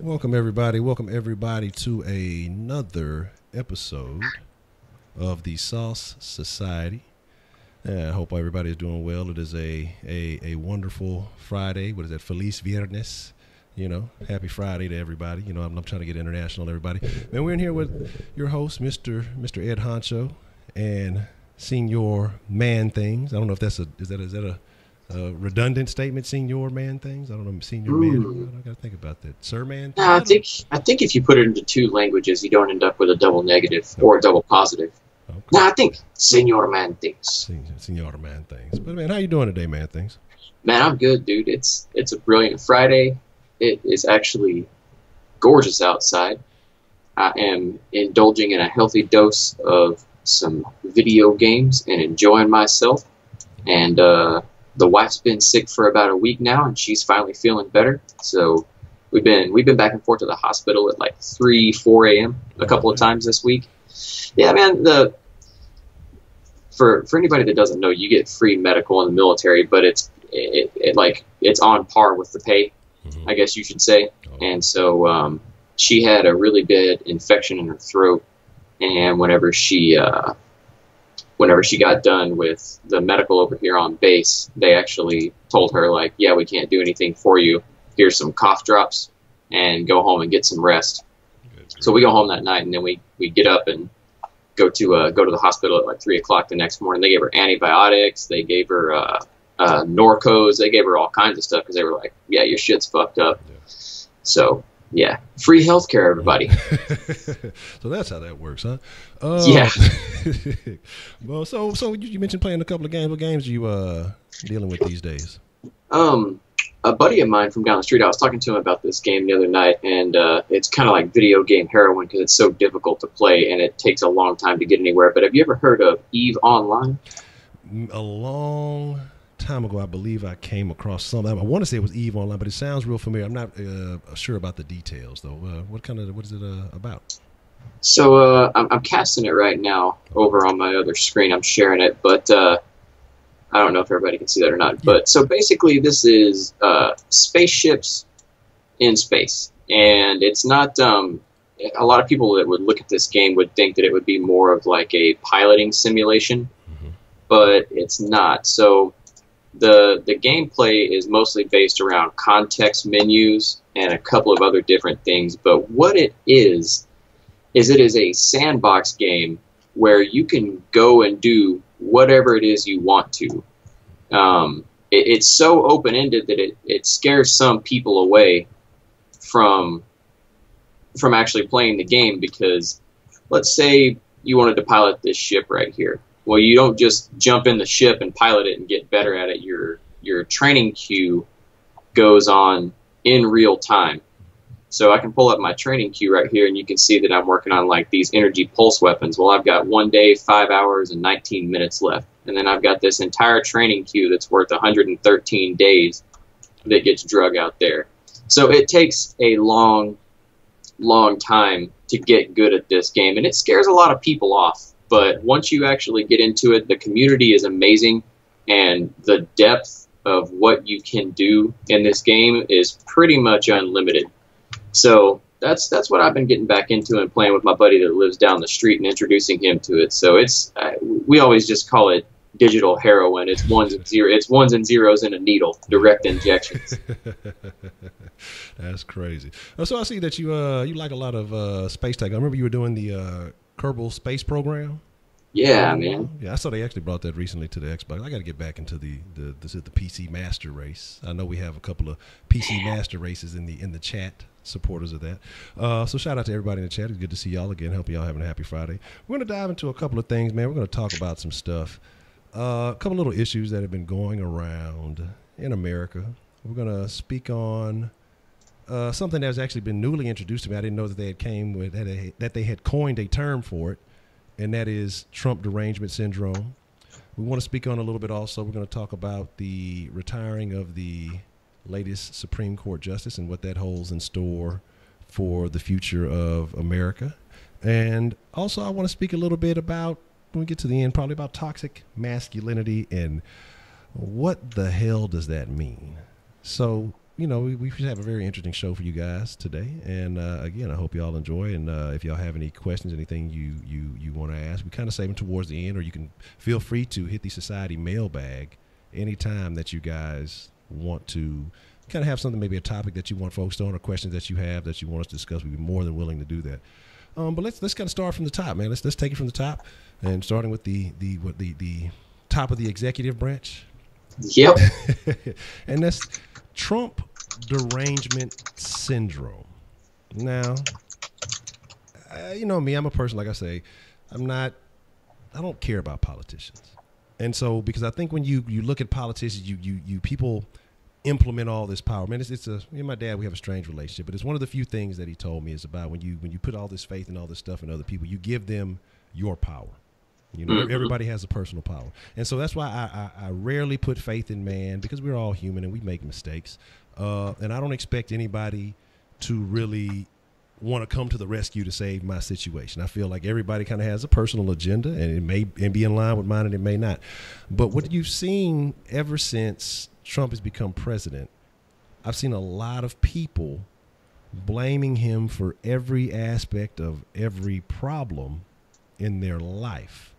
Welcome everybody. Welcome everybody to another episode of the Sauce Society. I hope everybody is doing well. It is a wonderful Friday. What is that? Feliz Viernes. You know, happy Friday to everybody. You know, I'm trying to get international, everybody. And we're in here with your host, Mr. Ed Honcho, and Senior Man Things. I don't know if that's is that a redundant statement, Senior Man Things. I don't know, Senior Man. I gotta think about that. Sir Man. No, I think if you put it into two languages, you don't end up with a double negative or a double positive. Okay. No, I think Senior Man Things. Senior Man Things. But man, how you doing today, Man Things? Man, I'm good, dude. It's a brilliant Friday. It is actually gorgeous outside. I am indulging in a healthy dose of some video games and enjoying myself. And the wife's been sick for about a week now, and she's finally feeling better. So we've been back and forth to the hospital at like 3, 4 a.m. a couple of times this week. Yeah, man. For anybody that doesn't know, you get free medical in the military, but it's on par with the pay, I guess you should say. And so she had a really bad infection in her throat, and whenever she got done with the medical over here on base, they actually told her, like, yeah, we can't do anything for you. Here's some cough drops, and go home and get some rest. So we go home that night, and then we get up and go to the hospital at like 3 o'clock the next morning. They gave her antibiotics. They gave her Norcos. They gave her all kinds of stuff because they were like, yeah, your shit's fucked up. Yeah. So, yeah, free healthcare, everybody. So that's how that works, huh? Yeah. Well, so you mentioned playing a couple of games. What games are you dealing with these days? A buddy of mine from down the street, I was talking to him about this game the other night, and it's kind of like video game heroin because it's so difficult to play and it takes a long time to get anywhere. But have you ever heard of EVE Online? A long time ago, I believe I came across something. I want to say it was EVE Online, but it sounds real familiar. I'm not sure about the details though. What is it about? So I'm casting it right now over on my other screen. I'm sharing it, but I don't know if everybody can see that or not. But so basically, this is spaceships in space, and it's not. A lot of people that would look at this game would think that it would be more of like a piloting simulation, but it's not. So the gameplay is mostly based around context menus and a couple of other different things. But what it is it is a sandbox game where you can go and do whatever it is you want to. It's so open-ended that it scares some people away from actually playing the game, because let's say you wanted to pilot this ship right here. Well, you don't just jump in the ship and pilot it and get better at it. Your training queue goes on in real time. So I can pull up my training queue right here, and you can see that I'm working on like these energy pulse weapons. Well, I've got 1 day, 5 hours, and 19 minutes left. And then I've got this entire training queue that's worth 113 days that gets drug out there. So it takes a long, long time to get good at this game, and it scares a lot of people off. But once you actually get into it, the community is amazing, and the depth of what you can do in this game is pretty much unlimited. So that's what I've been getting back into and playing with my buddy that lives down the street and introducing him to it. So it's we always just call it digital heroin. It's ones and zeros in a needle, direct injections. That's crazy. So I see that you like a lot of space tech. I remember you were doing the Kerbal Space Program. Yeah, man. Yeah, I saw they actually brought that recently to the Xbox. I got to get back into the PC Master Race. I know we have a couple of PC Master Races in the chat, supporters of that. So shout out to everybody in the chat. It's good to see y'all again. Hope y'all having a happy Friday. We're going to dive into a couple of things, man. We're going to talk about some stuff. A couple little issues that have been going around in America. We're going to speak on something that has actually been newly introduced to me. I didn't know that that they had coined a term for it, and that is Trump Derangement syndrome. We want to speak on a little bit also. We're going to talk about the retiring of the latest Supreme Court justice and what that holds in store for the future of America. And also I want to speak a little bit about, when we get to the end, probably about toxic masculinity and what the hell does that mean? So we should have a very interesting show for you guys today. And again, I hope you all enjoy. And if y'all have any questions, anything you want to ask, we kind of save them towards the end, or you can feel free to hit the Society mailbag anytime that you guys want to kind of have something, maybe a topic that you want focused on, or questions that you have that you want us to discuss. We'd be more than willing to do that. But let's kind of start from the top, man. Let's take it from the top, and starting with the top of the executive branch. Yep. And that's Trump Derangement Syndrome. Now, you know me, I'm a person, like I say, I don't care about politicians. And so, because I think when you look at politicians, you people implement all this power. Man, me and my dad, we have a strange relationship, but it's one of the few things that he told me is about when you put all this faith and all this stuff in other people, you give them your power. Everybody has a personal power. And so that's why I rarely put faith in man, because we're all human and we make mistakes. And I don't expect anybody to really want to come to the rescue to save my situation. I feel like everybody kind of has a personal agenda, and it may be in line with mine and it may not. But what you've seen ever since Trump has become president, I've seen a lot of people blaming him for every aspect of every problem in their life.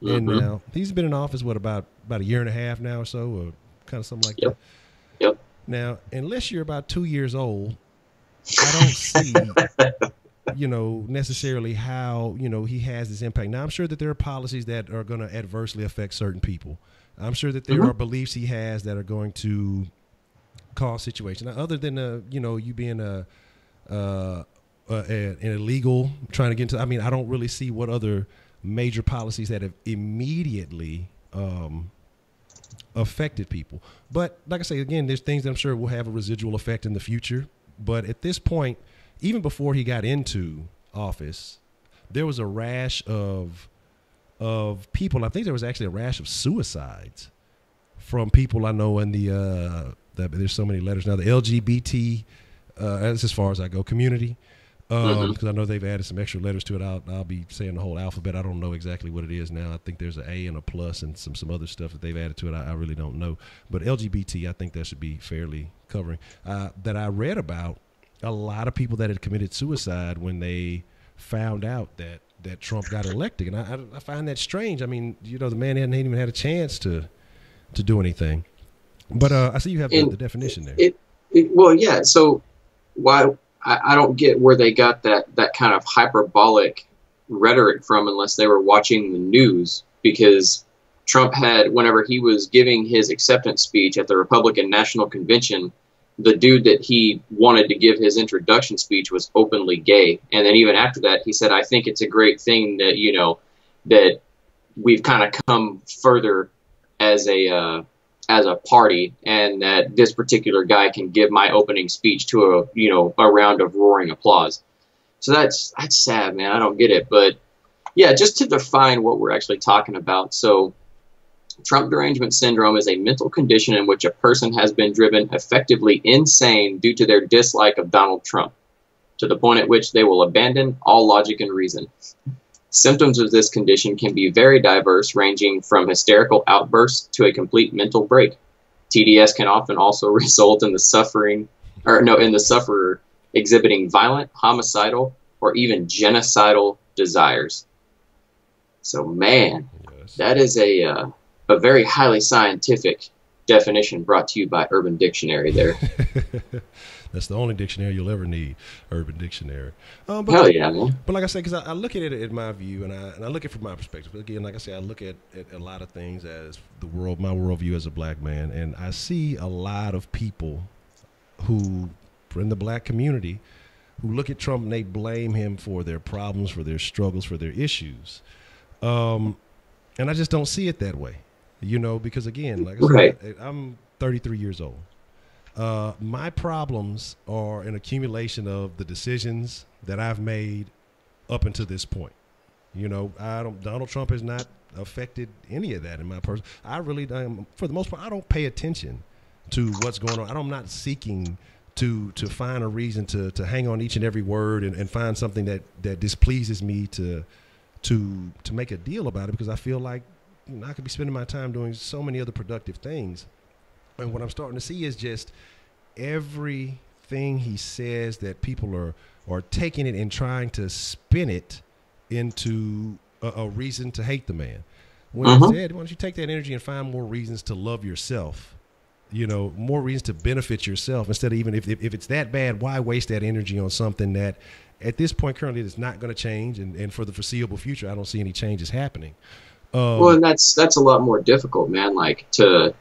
And now he's been in office, about a year and a half now or so, or kind of something like that. Yep. Now, unless you're about 2 years old, I don't see, necessarily how, he has this impact. Now, I'm sure that there are policies that are going to adversely affect certain people. I'm sure that there are beliefs he has that are going to cause situations. Now, other than, you being an illegal, trying to get into, I don't really see what other major policies that have immediately affected people. But like I say, again, there's things that I'm sure will have a residual effect in the future. But at this point, even before he got into office, there was a rash of people. I think there was actually a rash of suicides from people I know in there's so many letters now, the LGBT, that's as far as I go, community. Because I know they've added some extra letters to it. I'll be saying the whole alphabet. I don't know exactly what it is now. I think there's an A and a plus and some other stuff that they've added to it. I really don't know. But LGBT, I think that should be fairly covering. That I read about a lot of people that had committed suicide when they found out that Trump got elected. And I find that strange. the man hadn't even had a chance to do anything. But I see you have the definition there. Well, yeah. So why... I don't get where they got that kind of hyperbolic rhetoric from unless they were watching the news, because Trump had, whenever he was giving his acceptance speech at the Republican National Convention, the dude that he wanted to give his introduction speech was openly gay. And then even after that, he said, I think it's a great thing that, that we've kind of come further as a party, and that this particular guy can give my opening speech to a round of roaring applause. So that's sad, man. I don't get it. But yeah, just to define what we're actually talking about. So Trump Derangement Syndrome is a mental condition in which a person has been driven effectively insane due to their dislike of Donald Trump, to the point at which they will abandon all logic and reason. Symptoms of this condition can be very diverse, ranging from hysterical outbursts to a complete mental break. TDS can often also result in the sufferer exhibiting violent, homicidal, or even genocidal desires. So, man, that is a very highly scientific definition brought to you by Urban Dictionary there. That's the only dictionary you'll ever need, Urban Dictionary. Hell yeah, man. But like I said, because I look at it in my view, and I look at it from my perspective. But again, like I say, I look at a lot of things as my worldview as a black man, and I see a lot of people who, in the black community, who look at Trump and they blame him for their problems, for their struggles, for their issues. And I just don't see it that way, because again, like I said, I'm 33 years old. My problems are an accumulation of the decisions that I've made up until this point. Donald Trump has not affected any of that in my person. I really, for the most part, I don't pay attention to what's going on. I'm not seeking to find a reason to hang on each and every word and find something that displeases me to make a deal about it, because I feel like I could be spending my time doing so many other productive things. And what I'm starting to see is just everything he says that people are taking it and trying to spin it into a reason to hate the man. When instead, why don't you take that energy and find more reasons to love yourself? You know, more reasons to benefit yourself instead of even if it's that bad, why waste that energy on something that at this point currently is not going to change, and for the foreseeable future, I don't see any changes happening. Well, and that's a lot more difficult, man. Like to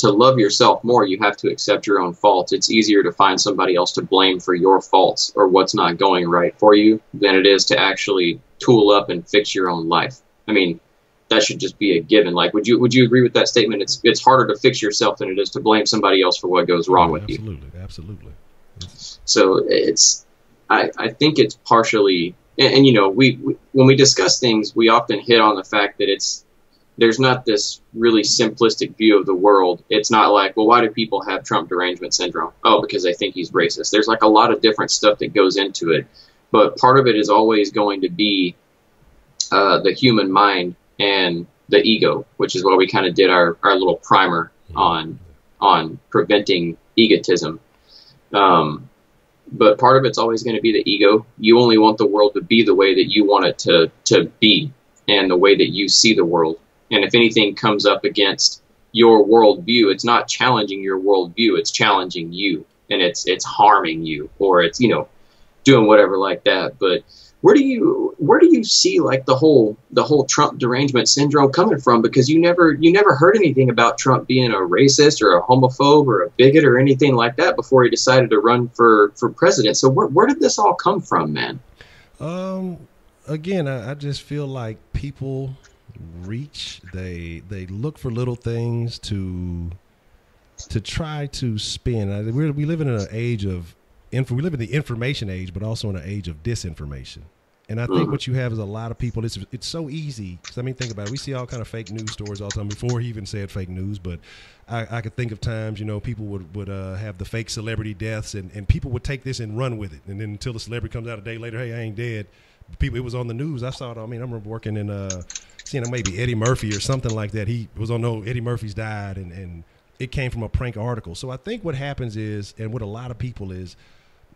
love yourself more, you have to accept your own faults. It's easier to find somebody else to blame for your faults or what's not going right for you than it is to actually tool up and fix your own life. I mean, that should just be a given. Like, would you agree with that statement? It's harder to fix yourself than it is to blame somebody else for what goes wrong with you. Absolutely. So I think it's partially, and you know, we when we discuss things, we often hit on the fact that there's not this really simplistic view of the world. It's not like, well, why do people have Trump derangement syndrome? Oh, because they think he's racist. There's like a lot of different stuff that goes into it, but part of it is always going to be the human mind and the ego, which is why we kind of did our little primer on preventing egotism. But part of it's always going to be the ego. You only want the world to be the way that you want it to be and the way that you see the world. And if anything comes up against your worldview, it's not challenging your worldview, it's challenging you, and it's harming you, or it's, you know, doing whatever like that. But where do you see like the whole Trump derangement syndrome coming from? Because you never heard anything about Trump being a racist or a homophobe or a bigot or anything like that before he decided to run for president. So where did this all come from, man? Again, I just feel like people they look for little things to try to spin. We live in an age of we live in the information age, but also in an age of disinformation. And I think what you have is a lot of people. It's so easy. 'Cause, I mean, think about it. We see all kind of fake news stories all the time. Before he even said fake news, but I could think of times, you know, people would have the fake celebrity deaths, and people would take this and run with it. And then until the celebrity comes out a day later, hey, I ain't dead. People, it was on the news. I saw it. I mean, I remember working in seeing maybe Eddie Murphy or something like that. He was on Eddie Murphy's died, and it came from a prank article. So I think what happens is, and what a lot of people is,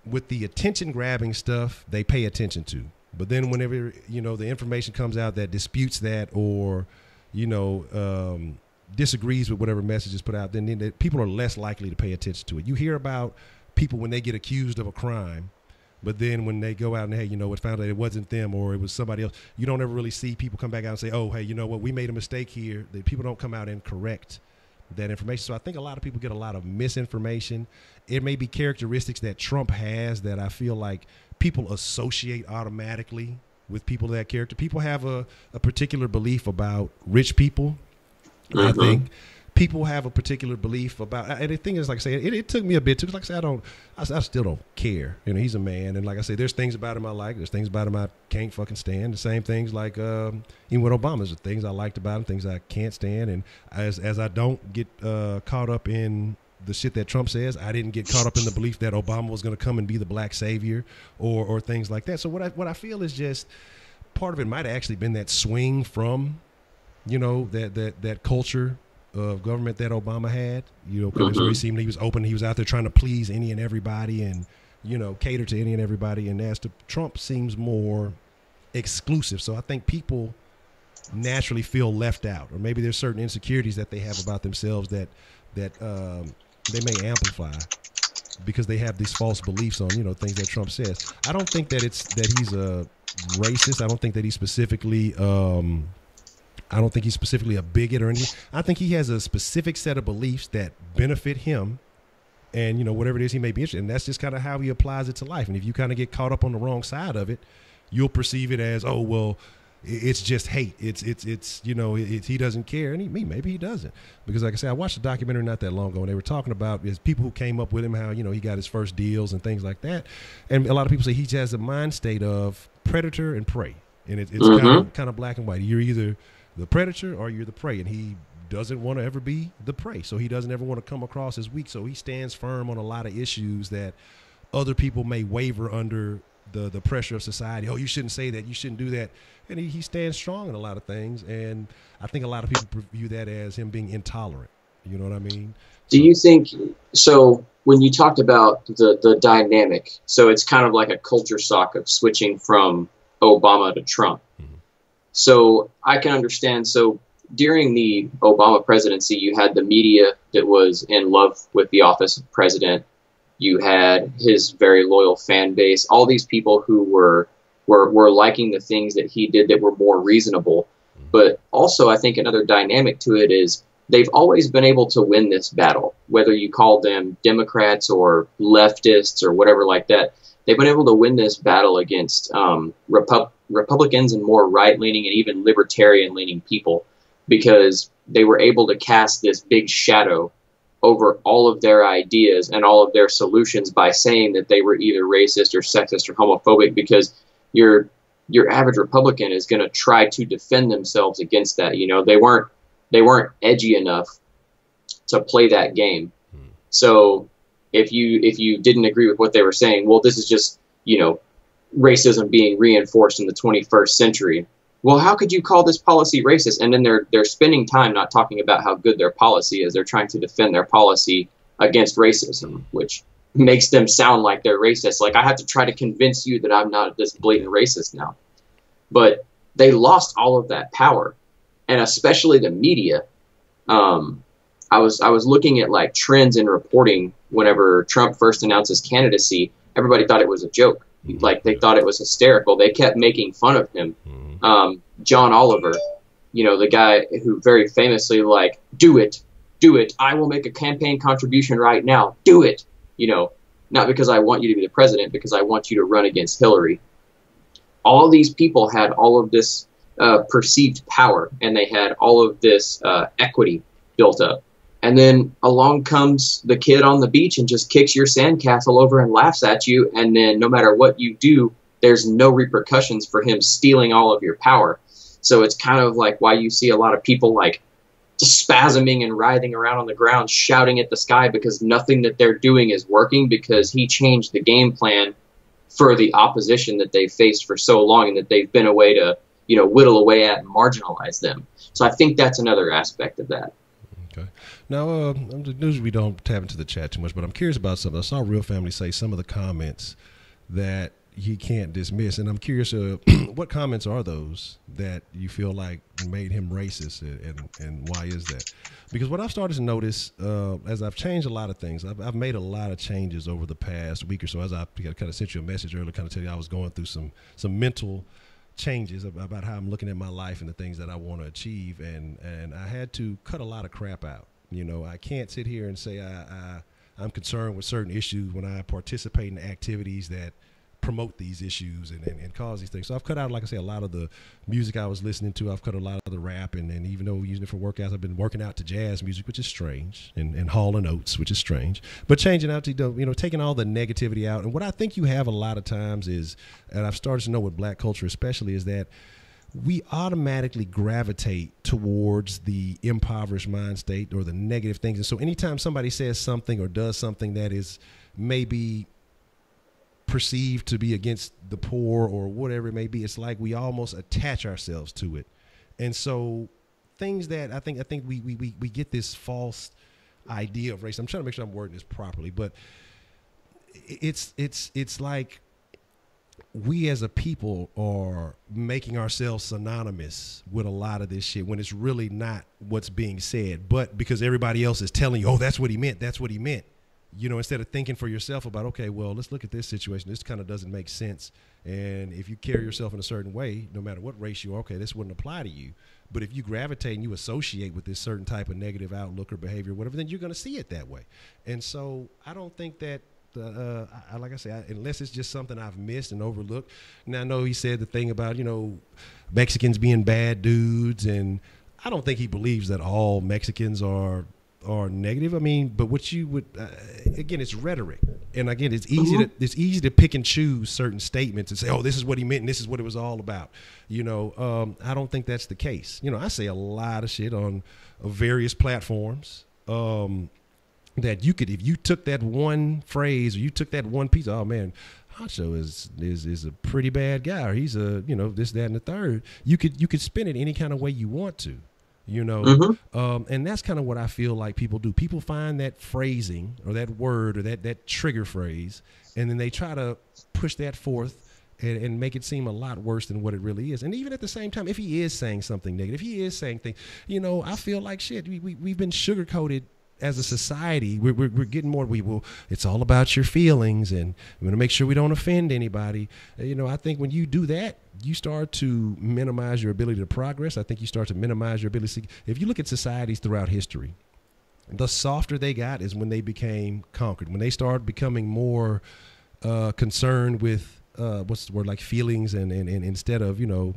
with the attention grabbing stuff, they pay attention to. But then whenever, you know, the information comes out that disputes that, or, you know, disagrees with whatever message is put out, then people are less likely to pay attention to it. You hear about people when they get accused of a crime, but then when they go out and, hey, you know, it found out it wasn't them or it was somebody else, you don't ever really see people come back out and say, oh, hey, you know what, we made a mistake here. People don't come out and correct that information. So I think a lot of people get a lot of misinformation. It may be characteristics that Trump has that I feel like people associate automatically with people of that character. People have a particular belief about rich people. I think people have a particular belief about, and the thing is, like I say, it took me a bit to, like I say, I still don't care. You know, he's a man, and like I say, there's things about him I like, there's things about him I can't fucking stand. The same things like even with Obama, there's things I liked about him, things I can't stand, and as I don't get caught up in the shit that Trump says, I didn't get caught up in the belief that Obama was going to come and be the black savior or things like that. So what I feel is just part of it might have actually been that swing from, you know, that culture of government that Obama had, you know, because it seemed he was open. He was out there trying to please any and everybody and, you know, cater to any and everybody. And as to Trump seems more exclusive. So I think people naturally feel left out, or maybe there's certain insecurities that they have about themselves that they may amplify because they have these false beliefs on, you know, things that Trump says. I don't think that he's a racist. I don't think that he's specifically I don't think he's specifically a bigot or anything. I think he has a specific set of beliefs that benefit him and, you know, whatever it is he may be interested in. That's just kind of how he applies it to life. And if you kind of get caught up on the wrong side of it, you'll perceive it as, oh, well, it's just hate. It's you know, he doesn't care. And maybe he doesn't. Because like I said, I watched a documentary not that long ago, and they were talking about his people who came up with him, how, you know, he got his first deals and things like that. And a lot of people say he has a mind state of predator and prey. And it's kind of black and white. You're either the predator or you're the prey, and he doesn't want to ever be the prey, so he doesn't ever want to come across as weak, so he stands firm on a lot of issues that other people may waver under the pressure of society. Oh, you shouldn't say that, you shouldn't do that, and he stands strong in a lot of things, and I think a lot of people view that as him being intolerant. You know what I mean? Do you think so? when you talked about the dynamic, so it's kind of like a culture shock of switching from Obama to Trump. Mm-hmm. So I can understand. So during the Obama presidency, you had the media that was in love with the office of president. You had his very loyal fan base, all these people who were liking the things that he did that were more reasonable. But also, I think another dynamic to it is they've always been able to win this battle, whether you call them Democrats or leftists or whatever like that. They've been able to win this battle against Republicans and more right-leaning and even libertarian-leaning people, because they were able to cast this big shadow over all of their ideas and all of their solutions by saying that they were either racist or sexist or homophobic, because your average Republican is going to try to defend themselves against that. You know, they weren't edgy enough to play that game. So if you didn't agree with what they were saying, well, this is just, you know, racism being reinforced in the 21st century. Well, how could you call this policy racist? And then they're spending time not talking about how good their policy is. They're trying to defend their policy against racism, which makes them sound like they're racist. Like, I have to try to convince you that I'm not this blatant racist now. But they lost all of that power, and especially the media. I was looking at like trends in reporting whenever Trump first announced his candidacy. Everybody thought it was a joke. Like, they thought it was hysterical. They kept making fun of him. John Oliver, you know, the guy who very famously, like, do it. I will make a campaign contribution right now. Do it. You know, not because I want you to be the president, because I want you to run against Hillary. All these people had all of this perceived power, and they had all of this equity built up. And then along comes the kid on the beach and just kicks your sandcastle over and laughs at you. And then no matter what you do, there's no repercussions for him stealing all of your power. So it's kind of like why you see a lot of people like just spasming and writhing around on the ground, shouting at the sky, because nothing that they're doing is working, because he changed the game plan for the opposition that they've faced for so long and that they've been a way to, you know, whittle away at and marginalize them. So I think that's another aspect of that. Okay. Now, usually we don't tap into the chat too much, but I'm curious about something. I saw Real Family say some of the comments that he can't dismiss, and I'm curious, what comments are those that you feel like made him racist, and why is that? Because what I've started to notice, as I've changed a lot of things, I've made a lot of changes over the past week or so. As I kind of sent you a message earlier, kind of tell you I was going through some mental changes about how I'm looking at my life and the things that I want to achieve, and I had to cut a lot of crap out. You know, I can't sit here and say I'm concerned with certain issues when I participate in activities that promote these issues and cause these things. So I've cut out, like I say, a lot of the music I was listening to. I've cut a lot of the rap, and even though we're using it for workouts, I've been working out to jazz music, which is strange, and Hall and Oates, which is strange, but changing out to, you know, taking all the negativity out. And what I think you have a lot of times is, and I've started to know with black culture especially, is that we automatically gravitate towards the impoverished mind state or the negative things. And so anytime somebody says something or does something that is maybe perceived to be against the poor or whatever it may be, it's like we almost attach ourselves to it. And so things that I think we get this false idea of race. I'm trying to make sure I'm wording this properly, but it's like we as a people are making ourselves synonymous with a lot of this shit when it's really not what's being said, but because everybody else is telling you, oh, that's what he meant, you know, instead of thinking for yourself about, okay, well, let's look at this situation. This kind of doesn't make sense. And if you carry yourself in a certain way, no matter what race you are, okay, this wouldn't apply to you. But if you gravitate and you associate with this certain type of negative outlook or behavior, or whatever, then you're going to see it that way. And so I don't think that, like I say, unless it's just something I've missed and overlooked. Now, I know he said the thing about, you know, Mexicans being bad dudes, and I don't think he believes that all Mexicans are negative. I mean, but what you would again, it's rhetoric, and again, it's easy to pick and choose certain statements and say, oh, this is what he meant and this is what it was all about. You know, I don't think that's the case. You know, I say a lot of shit on various platforms that you could, if you took that one phrase or you took that one piece, oh man, Honcho is a pretty bad guy, or he's a, you know, this, that, and the third. You could spin it any kind of way you want to. you know. And that's kind of what I feel like people do. People find that phrasing or that word or that trigger phrase, and then they try to push that forth and make it seem a lot worse than what it really is. And even at the same time, if he is saying something negative, if he is saying things, you know, I feel like shit. We've been sugarcoated as a society. We're getting more. It's all about your feelings, and we want to make sure we don't offend anybody. You know, I think when you do that, you start to minimize your ability to progress. I think you start to minimize your ability to, if you look at societies throughout history, the softer they got is when they became conquered, when they started becoming more concerned with what's the word, like feelings, and instead of, you know,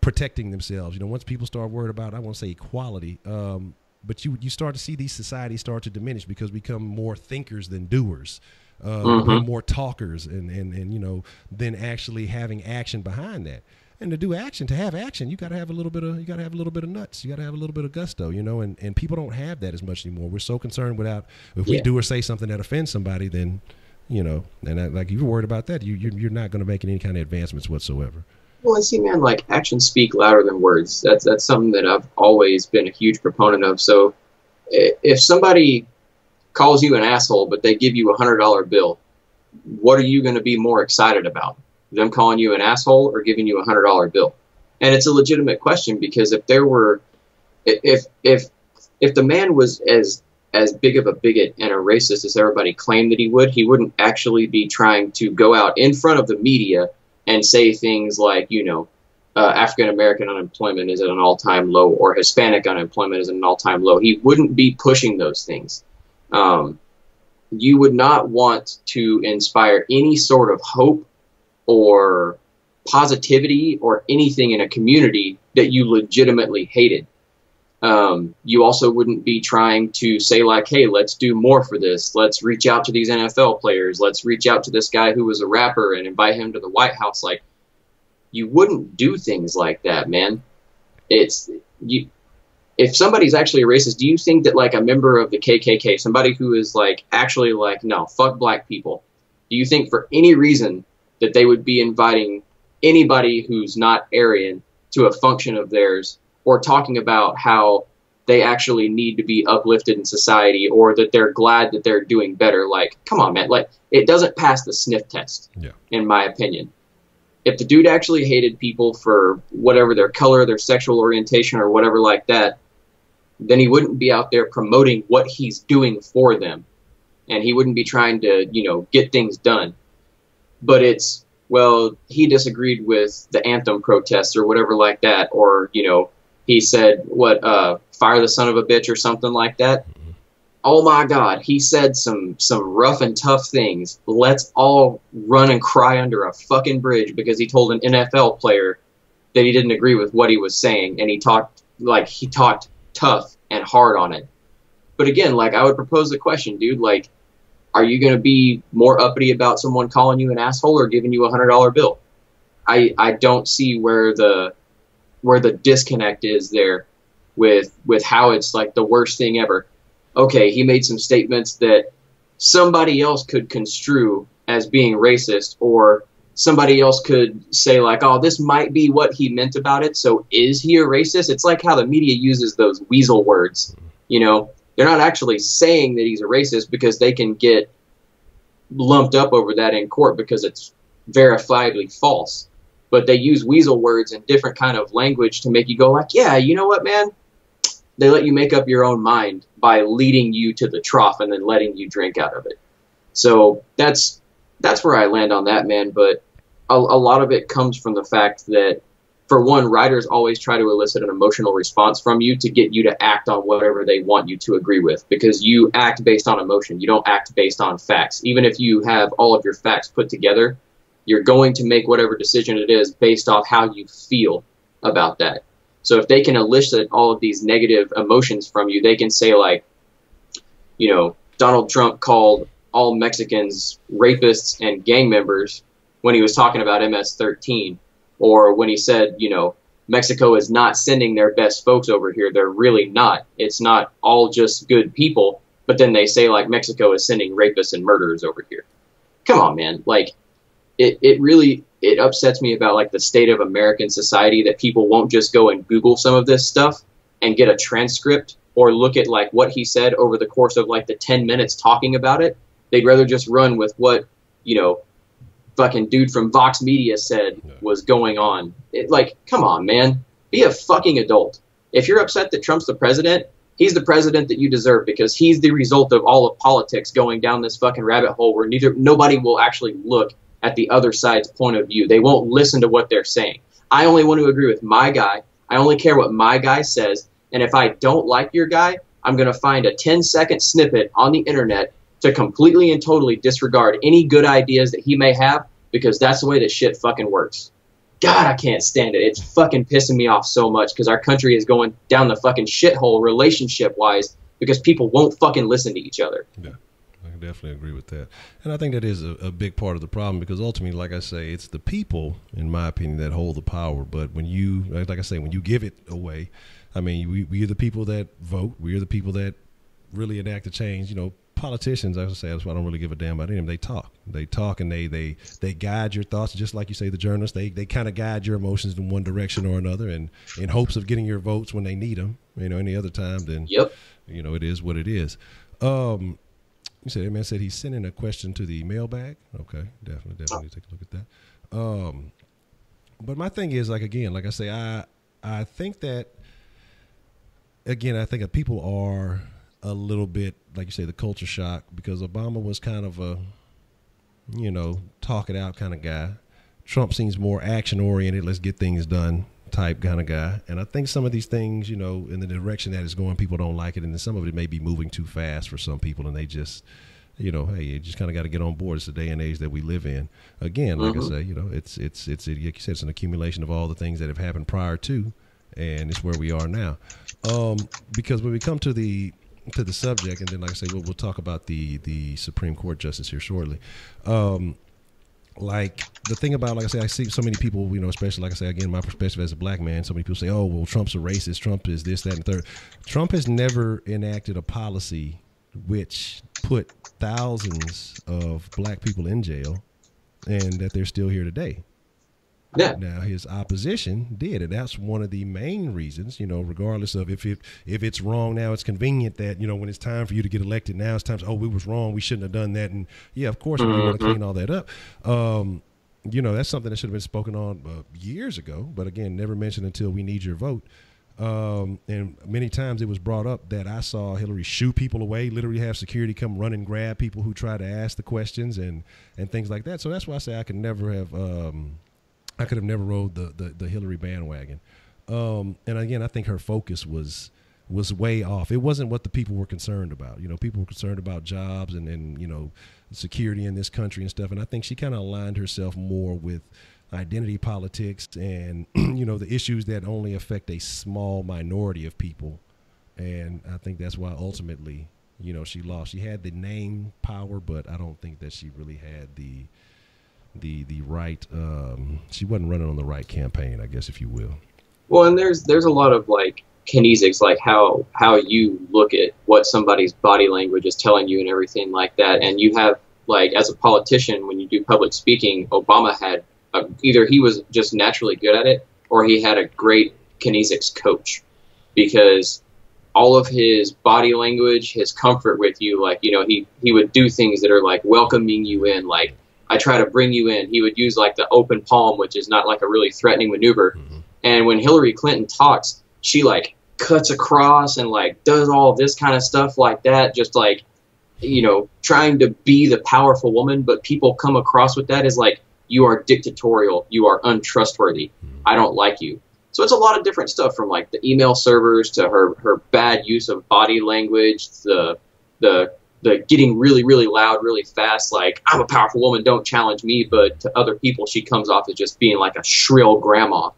protecting themselves. You know, once people start worried about, I won't say equality, but you start to see these societies start to diminish because we become more thinkers than doers, more talkers, and you know, than actually having action behind that. And to do action, to have action, you got to have a little bit of nuts. You got to have a little bit of gusto, you know, and people don't have that as much anymore. We're so concerned if we do or say something that offends somebody, then, you know, and like, you're worried about that, you're not going to make any kind of advancements whatsoever. Well, I see, man, like, actions speak louder than words. That's something that I've always been a huge proponent of. So if somebody calls you an asshole, but they give you $100 bill, what are you going to be more excited about? Them calling you an asshole or giving you $100 bill? And it's a legitimate question, because if the man was as big of a bigot and a racist as everybody claimed that he would, he wouldn't actually be trying to go out in front of the media and say things like, you know, African-American unemployment is at an all-time low, or Hispanic unemployment is at an all-time low. He wouldn't be pushing those things. You would not want to inspire any sort of hope or positivity or anything in a community that you legitimately hated. You also wouldn't be trying to say, like, hey, let's do more for this. Let's reach out to these NFL players. Let's reach out to this guy who was a rapper and invite him to the White House. Like, you wouldn't do things like that, man. If somebody's actually a racist, do you think that, like, a member of the KKK, somebody who is, like, actually like, no, fuck black people, do you think for any reason that they would be inviting anybody who's not Aryan to a function of theirs, or talking about how they actually need to be uplifted in society, or that they're glad that they're doing better? Like, come on, man. Like, it doesn't pass the sniff test, in my opinion. If the dude actually hated people for whatever their color, their sexual orientation, or whatever like that, then he wouldn't be out there promoting what he's doing for them. And he wouldn't be trying to, you know, get things done. But it's, well, he disagreed with the anthem protests or whatever like that, or, you know, he said, fire the son of a bitch or something like that. Oh my God, he said some rough and tough things. Let's all run and cry under a fucking bridge because he told an NFL player that he didn't agree with what he was saying, and he talked tough and hard on it. But again, like, I would propose the question, dude, like, are you going to be more uppity about someone calling you an asshole or giving you a $100 bill? I don't see where the disconnect is there with how it's like the worst thing ever. Okay, he made some statements that somebody else could construe as being racist, or somebody else could say, like, oh, this might be what he meant about it, so is he a racist? It's like how the media uses those weasel words, you know? They're not actually saying that he's a racist because they can get lumped up over that in court because it's verifiably false. But they use weasel words and different kind of language to make you go like, yeah, you know what, man? They let you make up your own mind by leading you to the trough and then letting you drink out of it. So that's where I land on that, man. But a lot of it comes from the fact that, for one, writers always try to elicit an emotional response from you to get you to act on whatever they want you to agree with, because you act based on emotion. You don't act based on facts. Even if you have all of your facts put together, you're going to make whatever decision it is based off how you feel about that. So if they can elicit all of these negative emotions from you, they can say, like, you know, Donald Trump called all Mexicans rapists and gang members when he was talking about MS-13. Or when he said, you know, Mexico is not sending their best folks over here. They're really not. It's not all just good people. But then they say, like, Mexico is sending rapists and murderers over here. Come on, man. Like, it really upsets me about, like, the state of American society, that people won't just go and Google some of this stuff and get a transcript or look at like what he said over the course of like the 10 minutes talking about it. They'd rather just run with what, fucking dude from Vox Media said was going on. Come on, man. Be a fucking adult. If you're upset that Trump's the president, he's the president that you deserve, because he's the result of all of politics going down this fucking rabbit hole where nobody will actually look at the other side's point of view. They won't listen to what they're saying. I only want to agree with my guy. I only care what my guy says. And if I don't like your guy, I'm going to find a 10-second snippet on the internet to completely and totally disregard any good ideas that he may have, because that's the way that shit fucking works. God, I can't stand it. It's fucking pissing me off so much because our country is going down the fucking shithole relationship-wise because people won't fucking listen to each other. Yeah, I can definitely agree with that. And I think that is a big part of the problem, because ultimately, like I say, it's the people, in my opinion, that hold the power. But when you, like I say, when you give it away, I mean, we are the people that vote. We are the people that really enact the change. Politicians, as I say, that's why I don't really give a damn about them. They talk and they guide your thoughts, just like you say, the journalists, they kind of guide your emotions in one direction or another, and in hopes of getting your votes when they need them. Any other time, then, yep. It is what it is. You said, that man said he's sending a question to the mailbag. Okay. Definitely take a look at that. But my thing is, like I say, I think that, again, I think that people are a little bit, like you say, the culture shock, because Obama was kind of a, talk it out kind of guy. Trump seems more action oriented, let's get things done type kind of guy. And I think some of these things, in the direction that it's going, people don't like it. And then some of it may be moving too fast for some people, and they just, hey, you just kind of got to get on board. It's the day and age that we live in. Again, like I say, it's like you said, it's an accumulation of all the things that have happened prior to, and it's where we are now. Because when we come to the subject, and then, like I say, we'll talk about the Supreme Court justice here shortly. Like the thing about, like I say, I see so many people, especially, like I say, again, my perspective as a black man, so many people say, oh, well, Trump's a racist, Trump is this, that, and third. Trump has never enacted a policy which put thousands of black people in jail, and that they're still here today. Yeah. Now, his opposition did, and that's one of the main reasons, regardless of if it's wrong now, it's convenient that, when it's time for you to get elected, now it's time to, we was wrong, we shouldn't have done that. And yeah, of course, we want to clean all that up. That's something that should have been spoken on years ago, but again, never mentioned until we need your vote. And many times it was brought up that I saw Hillary shoo people away, literally have security come run and grab people who try to ask the questions and things like that. So that's why I say I could never have rode the Hillary bandwagon. And again, I think her focus was way off. It wasn't what the people were concerned about. People were concerned about jobs and security in this country and stuff. And I think she kind of aligned herself more with identity politics and, the issues that only affect a small minority of people. And I think that's why ultimately, she lost. She had the name power, but I don't think that she really had the right, she wasn't running on the right campaign, I guess, if you will. Well, and there's a lot of like kinesics, like how you look at what somebody's body language is telling you and everything like that. And you have, like, as a politician, when you do public speaking, Obama had either he was just naturally good at it, or he had a great kinesics coach, because all of his body language, his comfort with you, like, he would do things that are like welcoming you in, like, I try to bring you in. He would use like the open palm, which is not like a really threatening maneuver. Mm-hmm. And when Hillary Clinton talks, she like cuts across and like does all this kind of stuff like that, just like, trying to be the powerful woman. But people come across with that as like, you are dictatorial, you are untrustworthy, I don't like you. So it's a lot of different stuff, from like the email servers to her bad use of body language, the getting really, really loud, really fast, like, I'm a powerful woman, don't challenge me. But to other people, she comes off as just being like a shrill grandma,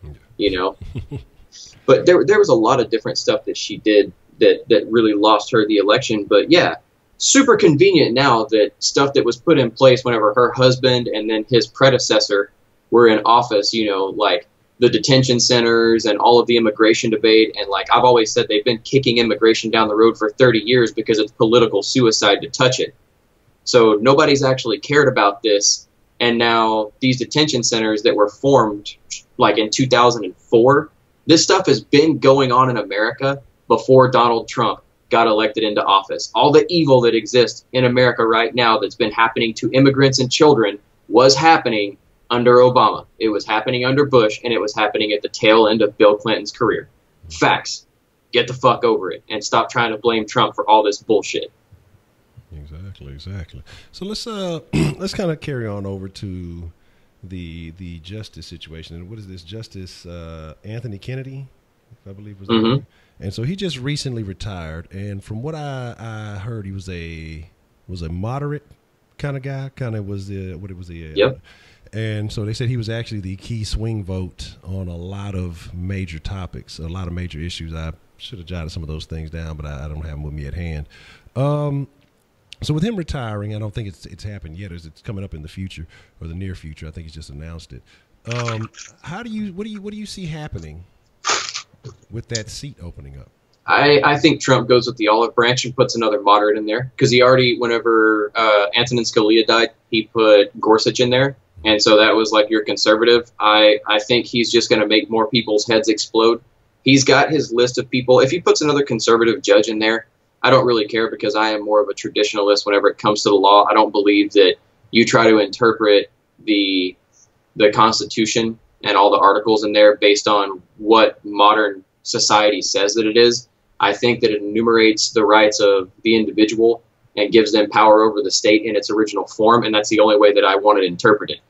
But there was a lot of different stuff that she did that really lost her the election. But yeah, super convenient now that stuff that was put in place whenever her husband and then his predecessor were in office, like the detention centers and all of the immigration debate. And like I've always said, they've been kicking immigration down the road for 30 years because it's political suicide to touch it. So nobody's actually cared about this. And now these detention centers that were formed like in 2004, this stuff has been going on in America before Donald Trump got elected into office. All the evil that exists in America right now that's been happening to immigrants and children was happening under Obama. It was happening under Bush, and it was happening at the tail end of Bill Clinton's career. Facts. Get the fuck over it and stop trying to blame Trump for all this bullshit. Exactly. So let's let's kind of carry on over to the justice situation. And what is this? Justice Anthony Kennedy, I believe was his name. And so he just recently retired, and from what I heard, he was a moderate kind of guy. Kind of was the Yep. And so they said he was actually the key swing vote on a lot of major topics, a lot of major issues. I should have jotted some of those things down, but I don't have them with me at hand. So with him retiring, I don't think it's happened yet. It's coming up in the future or the near future. I think he's just announced it. What do you see happening with that seat opening up? I think Trump goes with the olive branch and puts another moderate in there, because he already, whenever Antonin Scalia died, he put Gorsuch in there, and so that was like your conservative. I think he's just going to make more people's heads explode. He's got his list of people. If he puts another conservative judge in there, I don't really care, because I am more of a traditionalist whenever it comes to the law. I don't believe that you try to interpret the Constitution and all the articles in there based on what modern society says that it is. I think that it enumerates the rights of the individual and gives them power over the state in its original form, and that's the only way that I want it interpreted,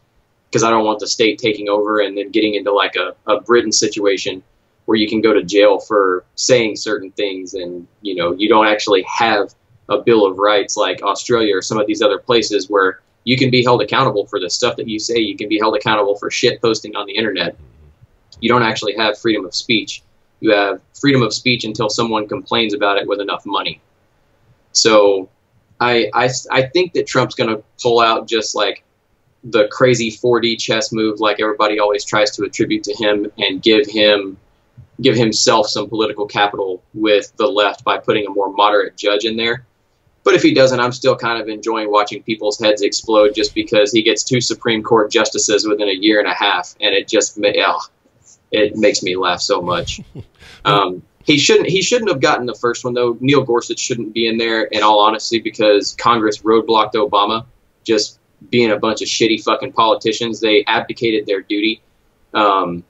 because I don't want the state taking over and then getting into like a Britain situation where you can go to jail for saying certain things, and you don't actually have a Bill of Rights like Australia or some of these other places where you can be held accountable for the stuff that you say. You can be held accountable for shit posting on the internet. You don't actually have freedom of speech. You have freedom of speech until someone complains about it with enough money. So I think that Trump's going to pull out just like the crazy 4D chess move like everybody always tries to attribute to him, and give himself some political capital with the left by putting a more moderate judge in there. But if he doesn't, I'm still kind of enjoying watching people's heads explode, just because he gets 2 Supreme Court justices within a year and a half, and it makes me laugh so much. He shouldn't have gotten the first one, though. Neil Gorsuch shouldn't be in there, in all honesty, because Congress roadblocked Obama, just being a bunch of shitty fucking politicians. They abdicated their duty and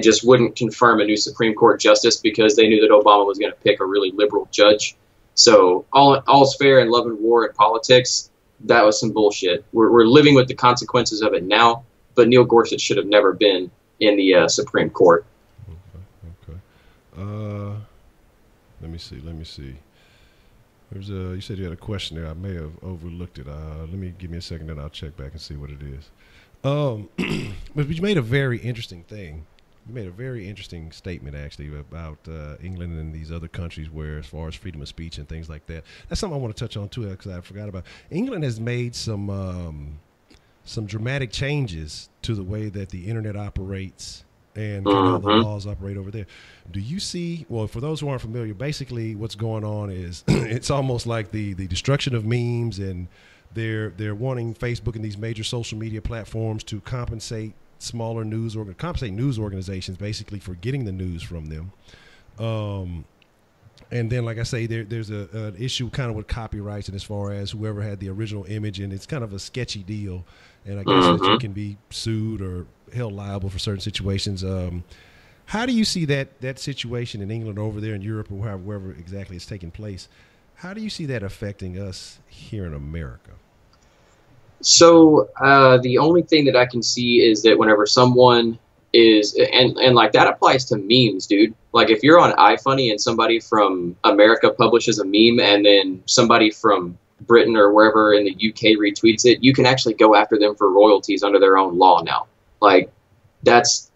just wouldn't confirm a new Supreme Court justice because they knew that Obama was going to pick a really liberal judge. So all's fair in love and war in politics. That was some bullshit. We're living with the consequences of it now, but Neil Gorsuch should have never been in the Supreme Court. Okay. Let me see. There's you said you had a question there. I may have overlooked it. Give me a second, and I'll check back and see what it is. But you made a very interesting thing. You made a very interesting statement, actually, about England and these other countries where, as far as freedom of speech and things like that, that's something I want to touch on too, because I forgot about. England has made some dramatic changes to the way that the internet operates and how the laws operate over there. Do you see? Well, for those who aren't familiar, basically what's going on is it's almost like the destruction of memes, and they're wanting Facebook and these major social media platforms to compensate news organizations basically for getting the news from them. And then, like I say, there's an issue kind of with copyrights, and as far as whoever had the original image, and it's kind of a sketchy deal. And I guess that you can be sued or held liable for certain situations. How do you see that situation in England, over there in Europe, or wherever exactly it's taking place? How do you see that affecting us here in America? So the only thing that I can see is that whenever someone is, and like that applies to memes, dude. Like if you're on iFunny and somebody from America publishes a meme, and then somebody from Britain or wherever in the UK retweets it, you can actually go after them for royalties under their own law now. Like that's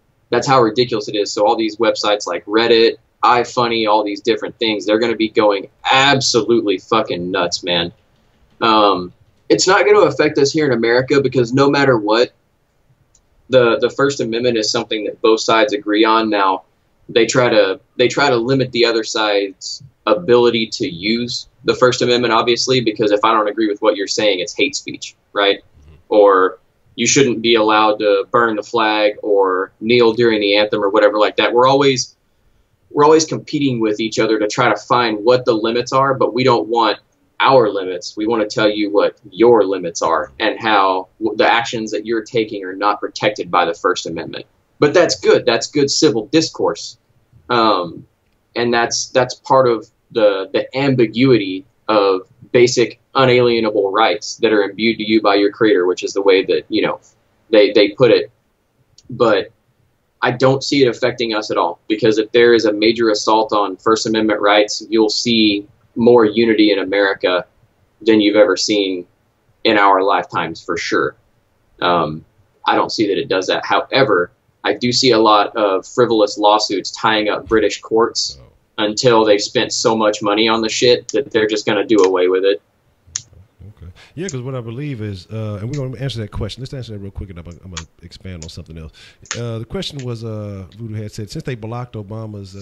how ridiculous it is. So all these websites like Reddit, iFunny, all these different things, they're going to be going absolutely fucking nuts, man. It's not going to affect us here in America, because no matter what, the First Amendment is something that both sides agree on. Now they try to limit the other side's ability to use the First Amendment, obviously, because if I don't agree with what you're saying, it's hate speech, right? Or you shouldn't be allowed to burn the flag or kneel during the anthem or whatever like that. We're always we're always competing with each other to try to find what the limits are, but we don't want our limits. We want to tell you what your limits are and how the actions that you're taking are not protected by the First Amendment. But that's good. That's good civil discourse. And that's part of the ambiguity of basic unalienable rights that are imbued to you by your creator, which is the way that, you know, they put it. But I don't see it affecting us at all, because if there is a major assault on First Amendment rights, you'll see more unity in America than you've ever seen in our lifetimes, for sure. I don't see that it does that. However, I do see a lot of frivolous lawsuits tying up British courts until they've spent so much money on the shit that they're just going to do away with it. Okay. Yeah, because what I believe is, and we're going to answer that question. Let's answer that real quick, and I'm going to expand on something else. The question was, Voodoo had said, since they blocked Obama's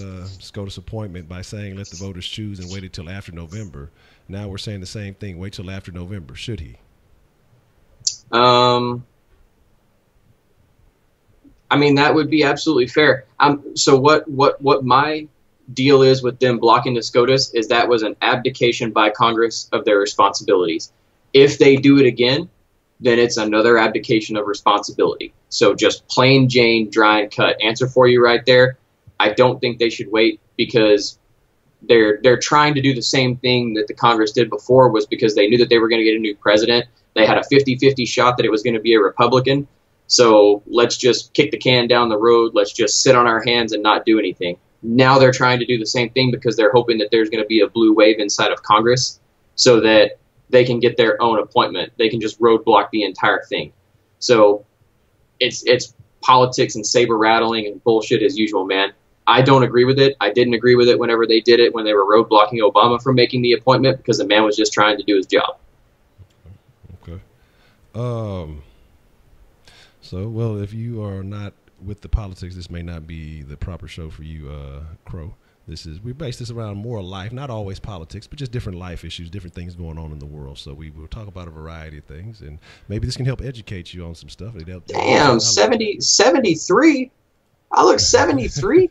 SCOTUS appointment by saying let the voters choose and waited till after November, now we're saying the same thing, wait till after November. Should he? I mean, that would be absolutely fair. So what my deal is with them blocking the SCOTUS is that was an abdication by Congress of their responsibilities. If they do it again, then it's another abdication of responsibility. So just plain Jane, dry and cut. Answer for you right there. I don't think they should wait, because they're trying to do the same thing that the Congress did before, was because they knew that they were going to get a new president. They had a 50-50 shot that it was going to be a Republican. So let's just kick the can down the road. Let's just sit on our hands and not do anything. Now they're trying to do the same thing because they're hoping that there's going to be a blue wave inside of Congress so that they can get their own appointment. They can just roadblock the entire thing. So it's politics and saber rattling and bullshit as usual, man. I don't agree with it. I didn't agree with it whenever they did it, when they were roadblocking Obama from making the appointment, because the man was just trying to do his job. Okay. So, well, if you are not with the politics, this may not be the proper show for you, Crow. We base this around moral life, not always politics, but just different life issues, different things going on in the world. So we will talk about a variety of things, and maybe this can help educate you on some stuff. Damn, 73? I look 73.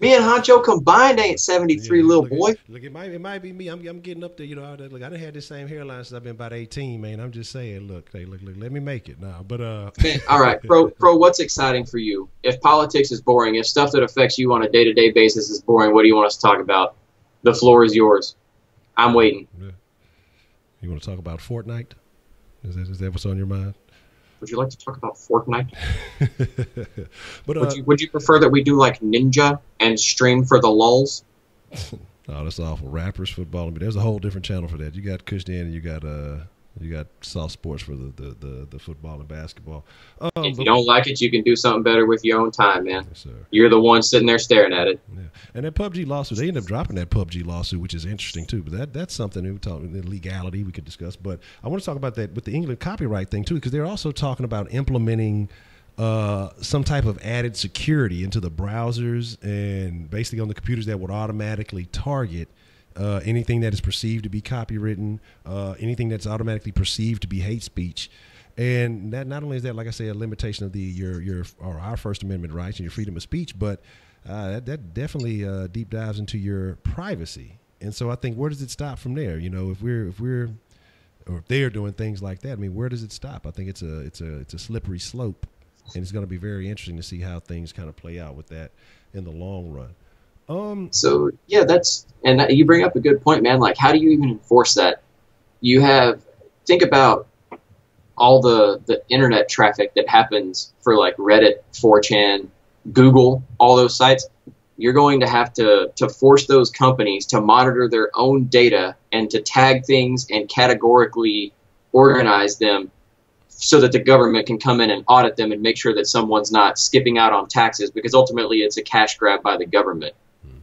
Me and Honcho combined ain't 73, little boy. Look, it might be me. I'm getting up there. You know, look, I done had this same hairline since I've been about 18, man. I'm just saying, look, let me make it now. But man, all right, Pro, what's exciting for you? If politics is boring, if stuff that affects you on a day-to-day basis is boring, what do you want us to talk about? The floor is yours. I'm waiting. Yeah. You want to talk about Fortnite? Is that what's on your mind? Would you like to talk about Fortnite? But would you prefer that we do like Ninja and stream for the lulz? Oh, that's awful. Rappers, football. But there's a whole different channel for that. You got Christian and you got soft sports for the football and basketball. If you don't like it, you can do something better with your own time, man. Yes, sir. You're the one sitting there staring at it. Yeah. And that PUBG lawsuit, they ended up dropping that PUBG lawsuit, which is interesting too. But that's something we talk the legality we could discuss. But I want to talk about that with the England copyright thing too, because they're also talking about implementing some type of added security into the browsers and basically on the computers that would automatically target anything that is perceived to be copywritten, anything that's automatically perceived to be hate speech. And that not only is that, like I say, a limitation of our First Amendment rights and your freedom of speech, but that definitely deep dives into your privacy. And so I think, where does it stop from there? You know, if they're doing things like that, I mean, where does it stop? I think it's a slippery slope, and it's going to be very interesting to see how things kind of play out with that in the long run. So yeah, you bring up a good point, man. Like, how do you even enforce that? Think about all the internet traffic that happens for like Reddit, 4chan, Google, all those sites. You're going to have to force those companies to monitor their own data and to tag things and categorically organize them so that the government can come in and audit them and make sure that someone's not skipping out on taxes, because ultimately it's a cash grab by the government.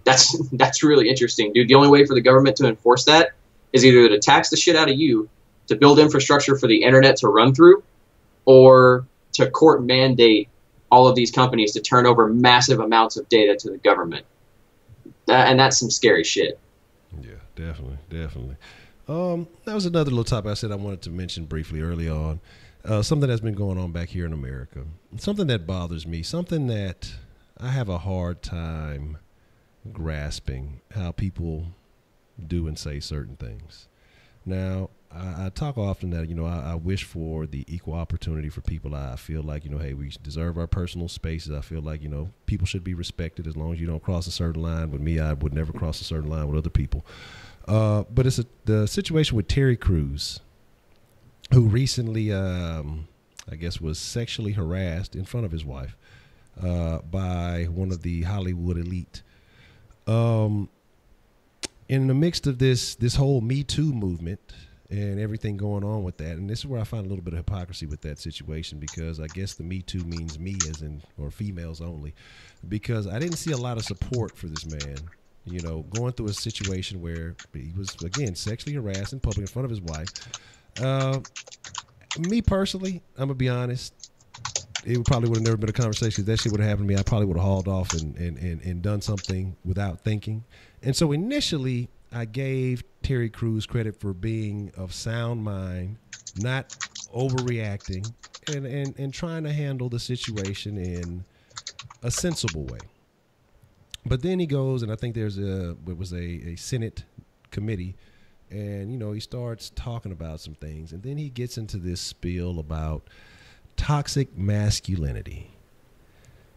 That's really interesting, dude. The only way for the government to enforce that is either to tax the shit out of you to build infrastructure for the internet to run through, or to court mandate all of these companies to turn over massive amounts of data to the government. And that's some scary shit. Yeah, definitely. That was another little topic I said I wanted to mention briefly early on. Something that's been going on back here in America. Something that bothers me. Something that I have a hard time grasping how people do and say certain things. Now, I talk often that, I wish for the equal opportunity for people. I feel like, hey, we deserve our personal spaces. I feel like, people should be respected as long as you don't cross a certain line. With me, I would never cross a certain line with other people. But it's the situation with Terry Crews, who recently, I guess, was sexually harassed in front of his wife by one of the Hollywood elite. In the midst of this whole Me Too movement and everything going on with that, and this is where I find a little bit of hypocrisy with that situation, because I guess the Me Too means me as in, or females only, because I didn't see a lot of support for this man, going through a situation where he was, again, sexually harassed in public in front of his wife. Me personally, I'm going to be honest, it probably would have never been a conversation. If that shit would have happened to me, I probably would have hauled off and done something without thinking. And so initially, I gave Terry Crews credit for being of sound mind, not overreacting, and trying to handle the situation in a sensible way. But then he goes, and I think it was a Senate committee, and, he starts talking about some things. And then he gets into this spiel about toxic masculinity.